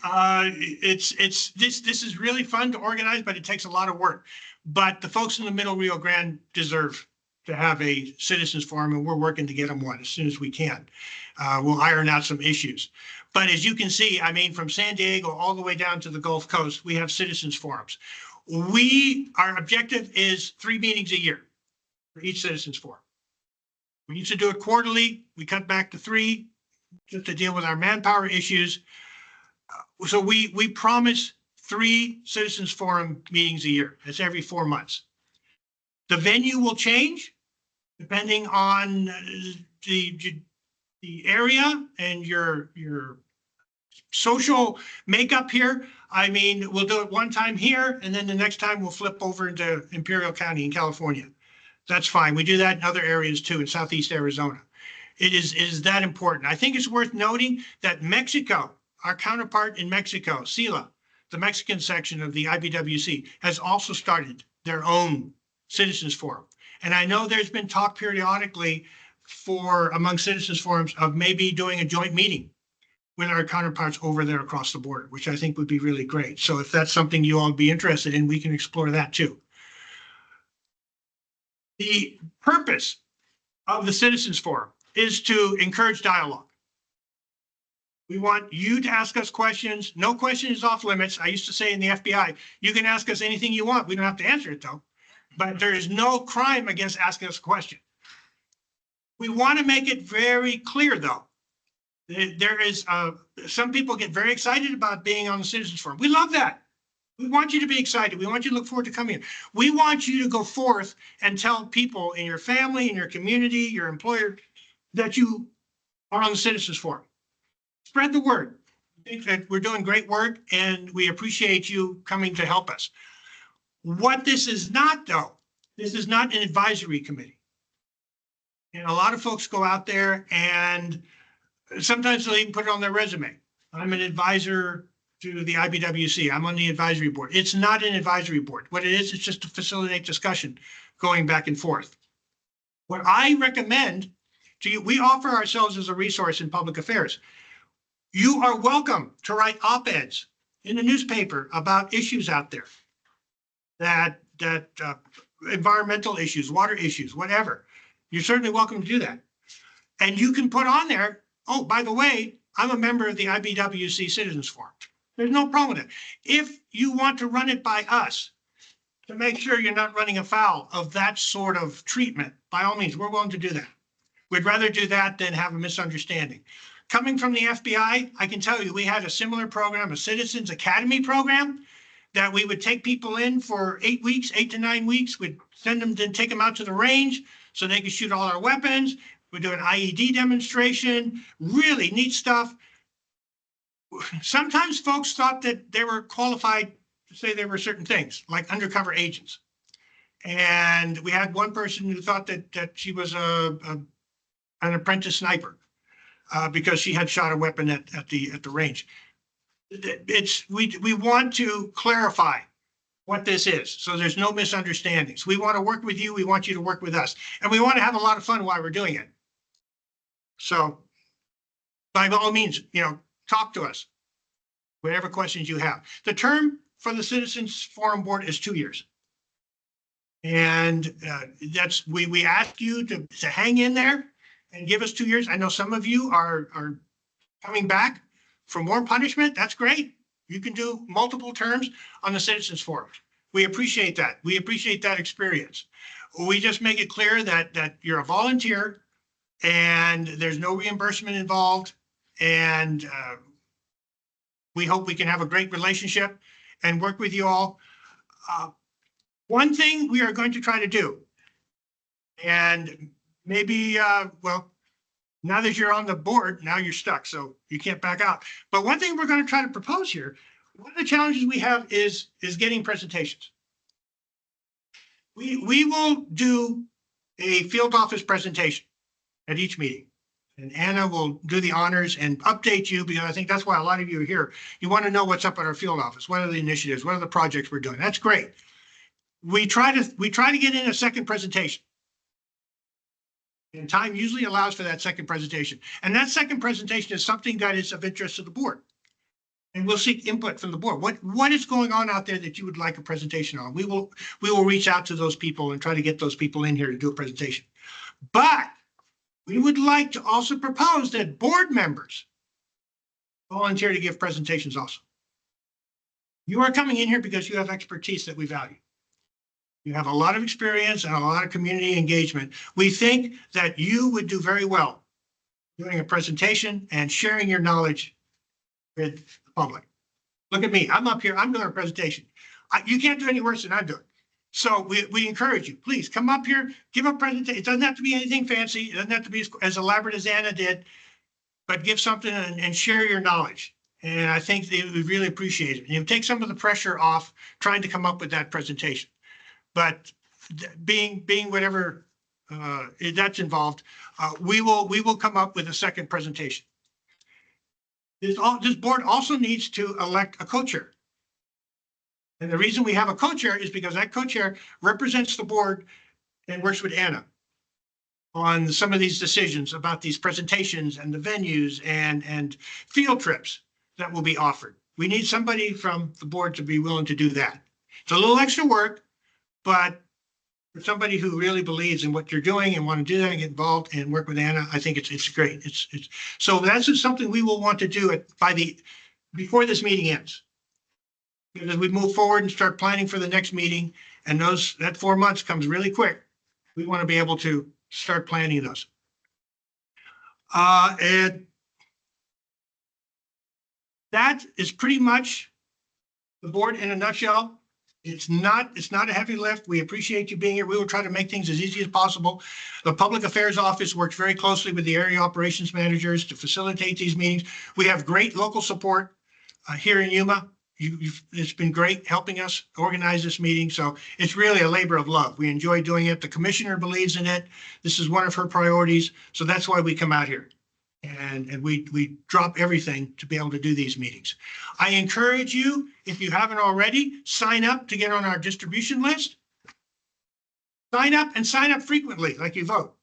This is really fun to organize, but it takes a lot of work. But the folks in the Middle Rio Grande deserve to have a Citizens Forum, and we're working to get them one as soon as we can. We'll iron out some issues. But as you can see, I mean, from San Diego all the way down to the Gulf Coast, we have Citizens Forums. Our objective is 3 meetings a year for each Citizens Forum. We used to do it quarterly. We cut back to 3 just to deal with our manpower issues. So we promise 3 Citizens Forum meetings a year. That's every 4 months. The venue will change depending on the area and your social makeup here. I mean, we'll do it one time here, and then the next time we'll flip over into Imperial County in California. That's fine. We do that in other areas too, in Southeast Arizona. It is that important. I think it's worth noting that Mexico, our counterpart in Mexico, SILA, the Mexican section of the IBWC, has also started their own Citizens Forum. And I know there's been talk periodically among Citizens Forums of maybe doing a joint meeting with our counterparts over there across the border, which I think would be really great. So if that's something you all be interested in, we can explore that too. The purpose of the Citizens Forum is to encourage dialogue. We want you to ask us questions. No question is off limits. I used to say in the FBI, you can ask us anything you want. We don't have to answer it though. But there is no crime against asking us a question. We want to make it very clear though. There is some people get very excited about being on the Citizens Forum. We love that. We want you to be excited. We want you to look forward to coming in. We want you to go forth and tell people in your family, in your community, your employer, that you are on the Citizens Forum. Spread the word. I think that we're doing great work and we appreciate you coming to help us. What this is not though, this is not an advisory committee. And a lot of folks go out there and sometimes they'll even put it on their resume. I'm an advisor to the IBWC. I'm on the advisory board. It's not an advisory board. What it is just to facilitate discussion going back and forth. What I recommend to you, we offer ourselves as a resource in public affairs. You are welcome to write op-eds in the newspaper about issues out there, that environmental issues, water issues, whatever. You're certainly welcome to do that. And you can put on there, oh, by the way, I'm a member of the IBWC Citizens Forum. There's no problem with it. If you want to run it by us to make sure you're not running afoul of that sort of treatment, by all means, we're willing to do that. We'd rather do that than have a misunderstanding. Coming from the FBI, I can tell you, we had a similar program, a Citizens Academy program, that we would take people in for 8 weeks, 8 to 9 weeks. We'd send them, then take them out to the range so they could shoot all our weapons. We'd do an IED demonstration, really neat stuff. Sometimes folks thought that they were qualified to say they were certain things, like undercover agents. And we had one person who thought that she was an apprentice sniper because she had shot a weapon at the range. We want to clarify what this is, so there's no misunderstandings. We want to work with you. We want you to work with us, and we want to have a lot of fun while we're doing it. So, by all means, talk to us. Whatever questions you have. The term for the Citizens Forum Board is 2 years. And we ask you to hang in there and give us 2 years. I know some of you are coming back for more punishment. That's great. You can do multiple terms on the Citizens Forum. We appreciate that. We appreciate that experience. We just make it clear that you're a volunteer and there's no reimbursement involved. And we hope we can have a great relationship and work with you all. One thing we are going to try to do, and maybe, well, now that you're on the board, now you're stuck, so you can't back out. But one thing we're going to try to propose here, one of the challenges we have is getting presentations. We will do a field office presentation at each meeting. And Anna will do the honors and update you, because I think that's why a lot of you are here. You want to know what's up at our field office. What are the initiatives? What are the projects we're doing? That's great. We try to get in a second presentation. And time usually allows for that second presentation. And that second presentation is something that is of interest to the board. And we'll seek input from the board. What is going on out there that you would like a presentation on? We will reach out to those people and try to get those people in here to do a presentation. But we would like to also propose that board members volunteer to give presentations also. You are coming in here because you have expertise that we value. You have a lot of experience and a lot of community engagement. We think that you would do very well doing a presentation and sharing your knowledge with the public. Look at me. I'm up here. I'm doing a presentation. You can't do any worse than I'm doing. So we encourage you, please come up here, give a presentation. It doesn't have to be anything fancy. It doesn't have to be as elaborate as Anna did, but give something and share your knowledge. And I think they would really appreciate it. And you take some of the pressure off trying to come up with that presentation. But being whatever that's involved, we will come up with a second presentation. This board also needs to elect a co-chair. And the reason we have a co-chair is because that co-chair represents the board and works with Anna on some of these decisions about these presentations and the venues and field trips that will be offered. We need somebody from the board to be willing to do that. It's a little extra work, but for somebody who really believes in what you're doing and want to do that and get involved and work with Anna, I think it's great. So that's something we will want to do before this meeting ends. Because as we move forward and start planning for the next meeting, and that 4 months comes really quick, we want to be able to start planning those. And that is pretty much the board in a nutshell. It's not a heavy lift. We appreciate you being here. We will try to make things as easy as possible. The Public Affairs Office works very closely with the area operations managers to facilitate these meetings. We have great local support here in Yuma. It's been great helping us organize this meeting. So it's really a labor of love. We enjoy doing it. The commissioner believes in it. This is one of her priorities. So that's why we come out here. And we drop everything to be able to do these meetings. I encourage you, if you haven't already, sign up to get on our distribution list. Sign up and sign up frequently, like you vote.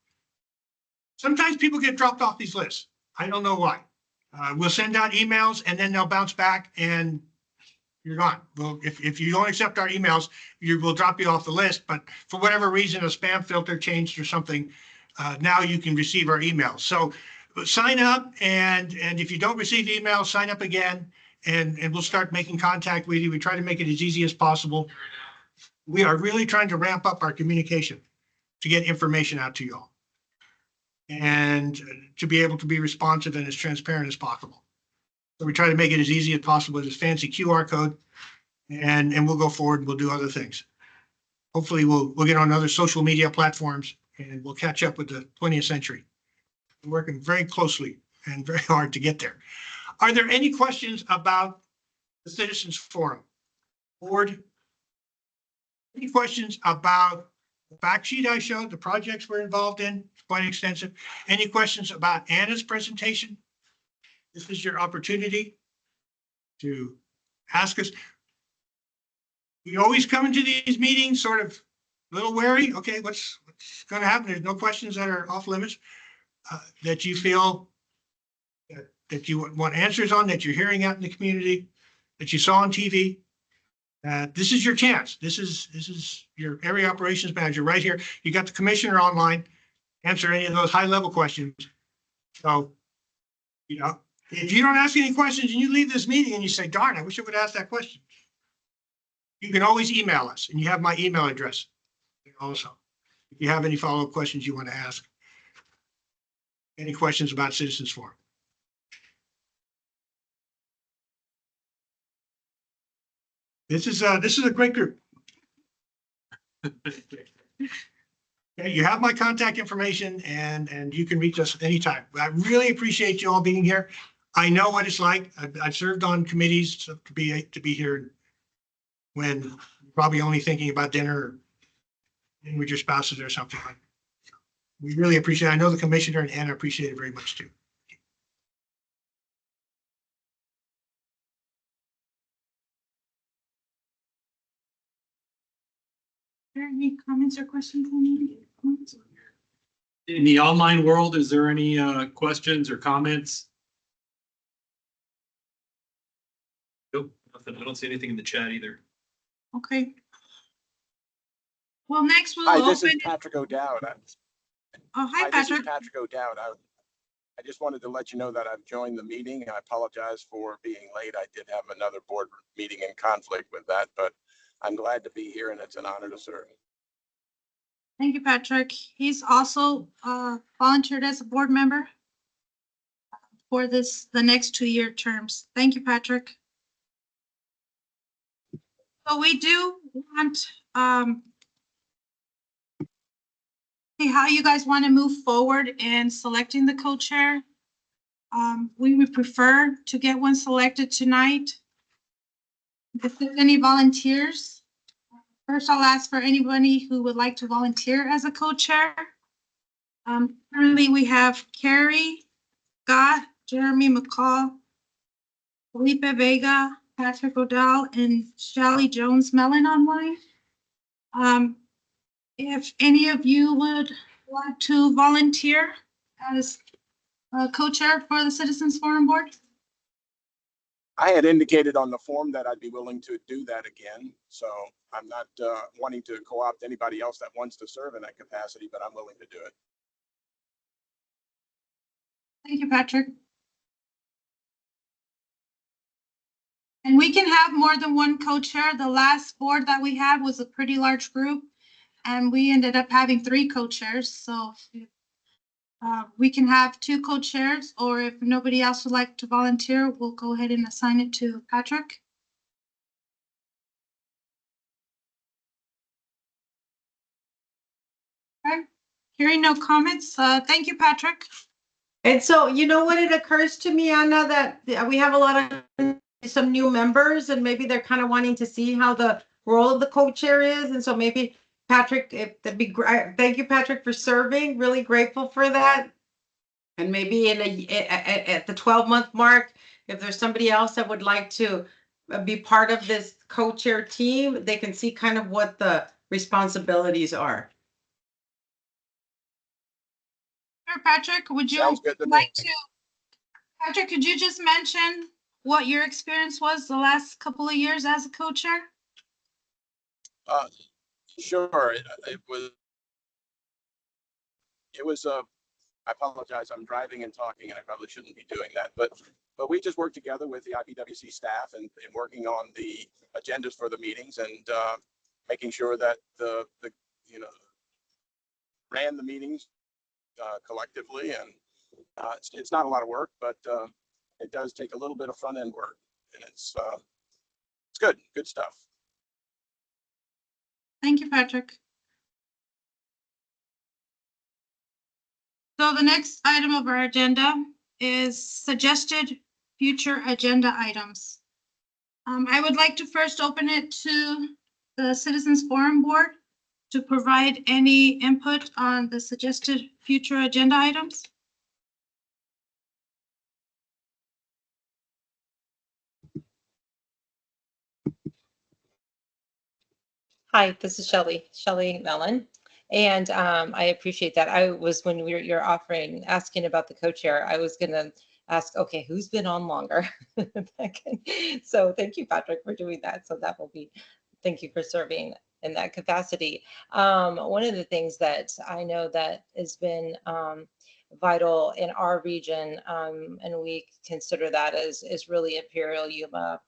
Sometimes people get dropped off these lists. I don't know why. We'll send out emails and then they'll bounce back and you're gone. Well, if you don't accept our emails, we'll drop you off the list. But for whatever reason, a spam filter changed or something, now you can receive our emails. So sign up, and if you don't receive emails, sign up again, and we'll start making contact with you. We try to make it as easy as possible. We are really trying to ramp up our communication to get information out to you all and to be able to be responsive and as transparent as possible. So we try to make it as easy as possible with this fancy QR code, and we'll go forward and we'll do other things. Hopefully we'll get on other social media platforms and we'll catch up with the 20th century. We're working very closely and very hard to get there. Are there any questions about the Citizens Forum? Board? Any questions about The fact sheet I showed, the projects we're involved in, quite extensive. Any questions about Anna's presentation? This is your opportunity to ask us. We always come into these meetings sort of a little wary. Okay, what's going to happen? There's no questions that are off limits that you feel that you want answers on, that you're hearing out in the community, that you saw on TV. This is your chance. This is your area operations manager right here. You got the commissioner online. Answer any of those high level questions. So, you know, if you don't ask any questions and you leave this meeting and you say, darn, I wish I would ask that question. You can always email us, and you have my email address also. If you have any follow-up questions you want to ask. Any questions about Citizens Forum? This is a great group. Okay, you have my contact information and you can reach us at any time. I really appreciate you all being here. I know what it's like. I've served on committees to be here when you're probably only thinking about dinner or with your spouses or something like that. We really appreciate it. I know the commissioner and Anna appreciate it very much too. Are there any comments or questions? In the online world, is there any questions or comments? Nope, nothing. I don't see anything in the chat either. Okay. Well, next we'll Hi, this open. is Patrick O'Dowd. Oh, hi, This is Patrick. Patrick O'Dowd. I just wanted to let you know that I've joined the meeting. I apologize for being late. I did have another board meeting in conflict with that, but I'm glad to be here and it's an honor to serve. Thank you, Patrick. He's also volunteered as a board member for the next 2-year terms. Thank you, Patrick. So we do want see how you guys want to move forward in selecting the co-chair. We would prefer to get one selected tonight. If there's any volunteers, first I'll ask for anybody who would like to volunteer as a co-chair. Currently we have Carrie, Scott, Jeremy McCall, Felipe Vega, Patrick O'Dowd, and Shelly Jones Mellon online. If any of you would like to volunteer as co-chair for the Citizens Forum Board? I had indicated on the form that I'd be willing to do that again. So I'm not wanting to co-opt anybody else that wants to serve in that capacity, but I'm willing to do it. Thank you, Patrick. And we can have more than one co-chair. The last board that we had was a pretty large group, and we ended up having 3 co-chairs. So we can have 2 co-chairs, or if nobody else would like to volunteer, we'll go ahead and assign it to Patrick. Okay, hearing no comments. Thank you, Patrick. And so, you know what, it occurs to me, Anna, that we have a lot of some new members and maybe they're kind of wanting to see how the role of the co-chair is. And so maybe Patrick, if that'd be great. Thank you, Patrick, for serving. Really grateful for that. And maybe at the 12-month mark, if there's somebody else that would like to be part of this co-chair team, they can see kind of what the responsibilities are. Sure, Patrick, would you Sounds good to me. like to, Patrick, could you just mention what your experience was the last couple of years as a co-chair? Sure. It was I apologize. I'm driving and talking and I probably shouldn't be doing that, but we just worked together with the IBWC staff and working on the agendas for the meetings and making sure that the ran the meetings collectively, and it's not a lot of work, but it does take a little bit of front end work, and it's good stuff. Thank you, Patrick. So the next item of our agenda is suggested future agenda items. I would like to first open it to the Citizens Forum Board. to provide any input on the suggested future agenda items? Hi, this is Shelley Mellon. And I appreciate that. When you're asking about the co-chair, I was going to ask, okay, who's been on longer? So thank you, Patrick, for doing that. So that will be, thank you for serving in that capacity. One of the things that I know that has been vital in our region, and we consider that is really Imperial, Yuma,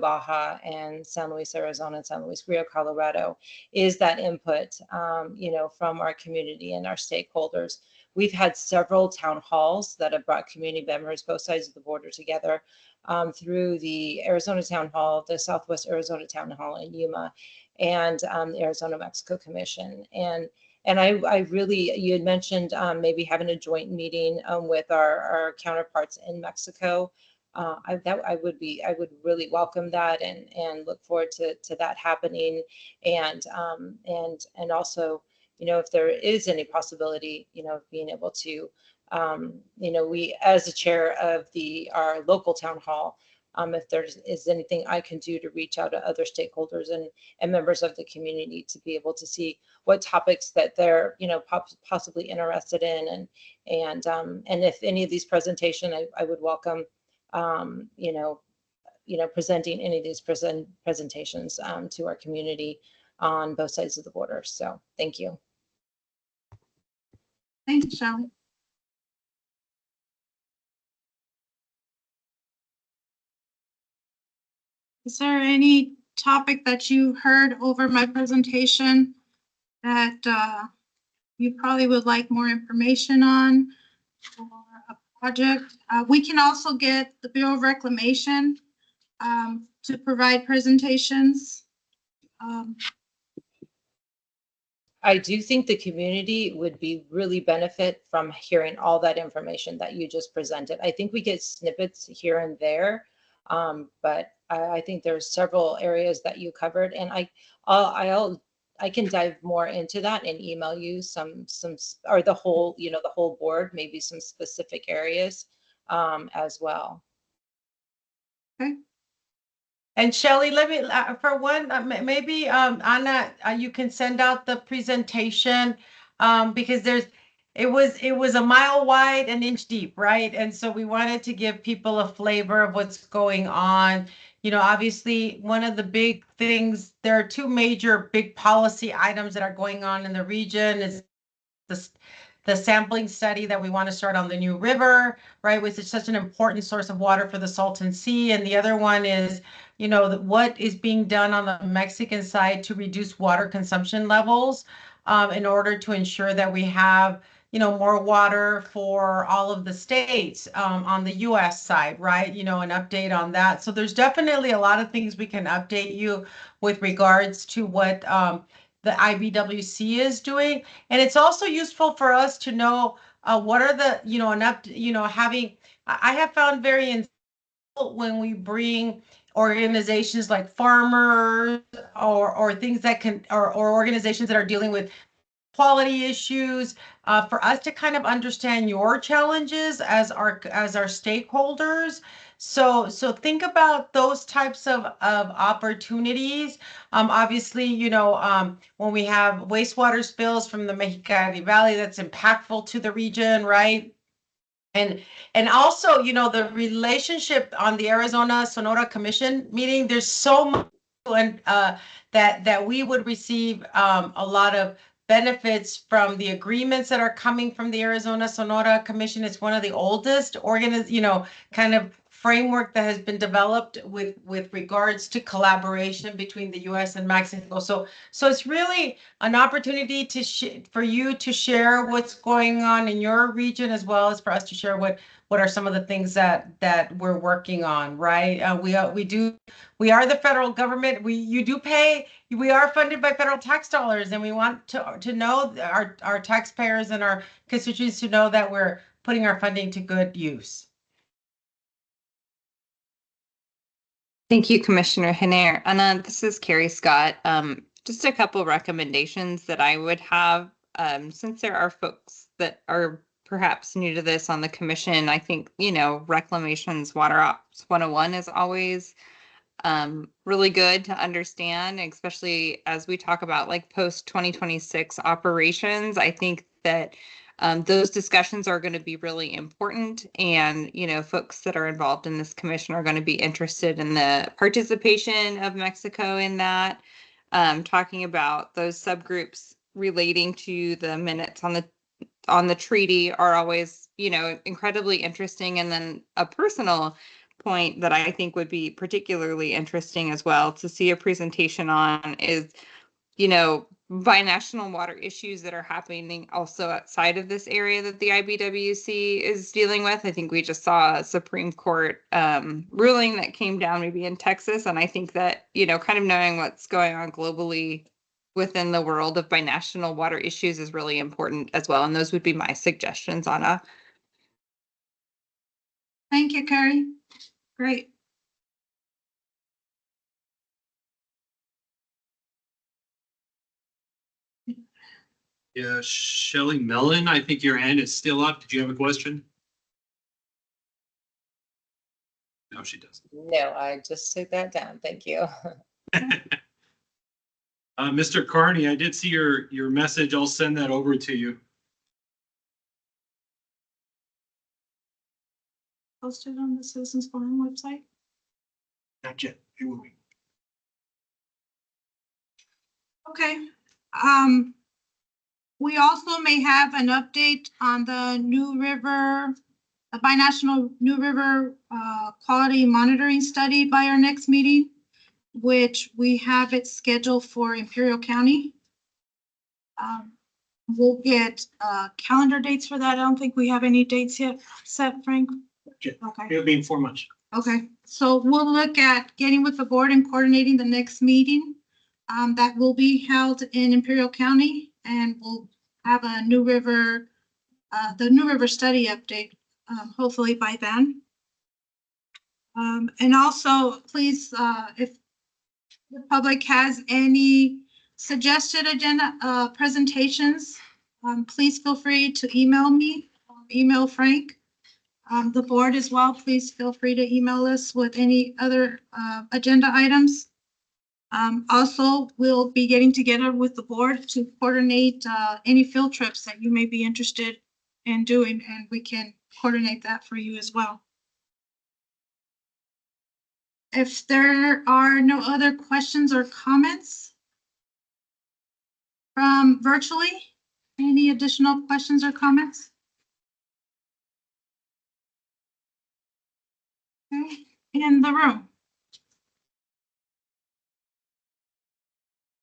Baja and San Luis, Arizona, and San Luis Rio, Colorado, is that input, from our community and our stakeholders. We've had several town halls that have brought community members, both sides of the border together, through the Arizona Town Hall, the Southwest Arizona Town Hall in Yuma, and the Arizona-Mexico Commission. And I really, you had mentioned maybe having a joint meeting with our counterparts in Mexico. I would really welcome that and look forward to that happening. And also, if there is any possibility, of being able to, we, as the chair of our local town hall, if there is anything I can do to reach out to other stakeholders and members of the community to be able to see what topics that they're, possibly interested in. And if any of these presentations, I would welcome, presenting any of these presentations to our community on both sides of the border. So thank you. Thanks, Shelley. Is there any topic that you heard over my presentation that you probably would like more information on, or a project? We can also get the Bureau of Reclamation to provide presentations. I do think the community would be really benefit from hearing all that information that you just presented. I think we get snippets here and there, but I think there's several areas that you covered, and I can dive more into that and email you some or the whole board, maybe some specific areas as well. Okay. And Shelley, let me, for one, maybe Anna, you can send out the presentation because it was a mile wide, an inch deep, right? And so we wanted to give people a flavor of what's going on. Obviously, one of the big things, there are two major big policy items that are going on in the region is the sampling study that we want to start on the New River, right, which is such an important source of water for the Salton Sea. And the other one is, what is being done on the Mexican side to reduce water consumption levels in order to ensure that we have, more water for all of the states on the US side, right? An update on that. So there's definitely a lot of things we can update you with regards to what the IBWC is doing. And it's also useful for us to know what are the, I have found very insightful when we bring organizations like farmers or things that can, or organizations that are dealing with quality issues, for us to kind of understand your challenges as our stakeholders. So think about those types of opportunities. Obviously, when we have wastewater spills from the Mexicali Valley, that's impactful to the region, right? And also, the relationship on the Arizona Sonora Commission meeting, there's so much and that we would receive a lot of benefits from the agreements that are coming from the Arizona Sonora Commission. It's one of the oldest kind of framework that has been developed with regards to collaboration between the U.S. and Mexico. So it's really an opportunity for you to share what's going on in your region, as well as for us to share what are some of the things that we're working on, right? We are the federal government. We are funded by federal tax dollars, and we want to know our taxpayers and our constituents to know that we're putting our funding to good use. Thank you, Commissioner Hiner. Anna, this is Carrie Scott. Just a couple recommendations that I would have, since there are folks that are perhaps new to this on the commission. I think, Reclamation's Water Ops 101 is always really good to understand, especially as we talk about like post 2026 operations. I think that those discussions are going to be really important, and folks that are involved in this commission are going to be interested in the participation of Mexico in that. Talking about those subgroups relating to the minutes on the treaty are always, incredibly interesting. And then a personal point that I think would be particularly interesting as well to see a presentation on is, binational water issues that are happening also outside of this area that the IBWC is dealing with. I think we just saw a Supreme Court ruling that came down maybe in Texas. And I think that, kind of knowing what's going on globally within the world of binational water issues is really important as well. And those would be my suggestions, Anna. Thank you, Carrie. Great. Yeah, Shelley Mellon, I think your hand is still up. Did you have a question? No, she doesn't. No, I just took that down. Thank you. Mr. Carney, I did see your message. I'll send that over to you. Posted on the Citizens Forum website. Not yet. It will be. Okay. We also may have an update on the binational New River quality monitoring study by our next meeting, which we have it scheduled for Imperial County. We'll get calendar dates for that. I don't think we have any dates yet set, Frank. Yet. Okay. It'll be in 4 months. Okay, so we'll look at getting with the board and coordinating the next meeting that will be held in Imperial County, and we'll have a New River, the New River study update, hopefully by then. And also, please, if the public has any suggested agenda presentations, please feel free to email me, email Frank. The board as well, please feel free to email us with any other agenda items. Also, we'll be getting together with the board to coordinate any field trips that you may be interested in doing, and we can coordinate that for you as well. If there are no other questions or comments from virtually, any additional questions or comments? Okay, in the room.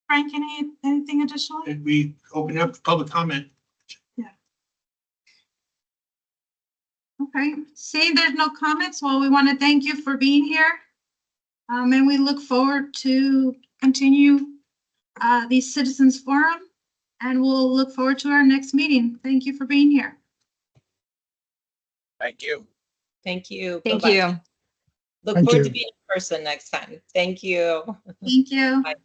Frank, anything additional? And we open up public comment. Okay, seeing there's no comments, well, we want to thank you for being here. And we look forward to continue the Citizens Forum, and we'll look forward to our next meeting. Thank you for being here. Thank you. Thank you. Thank Bye-bye. you. Look Thank forward you. to being in person next time. Thank you. Thank you. Bye.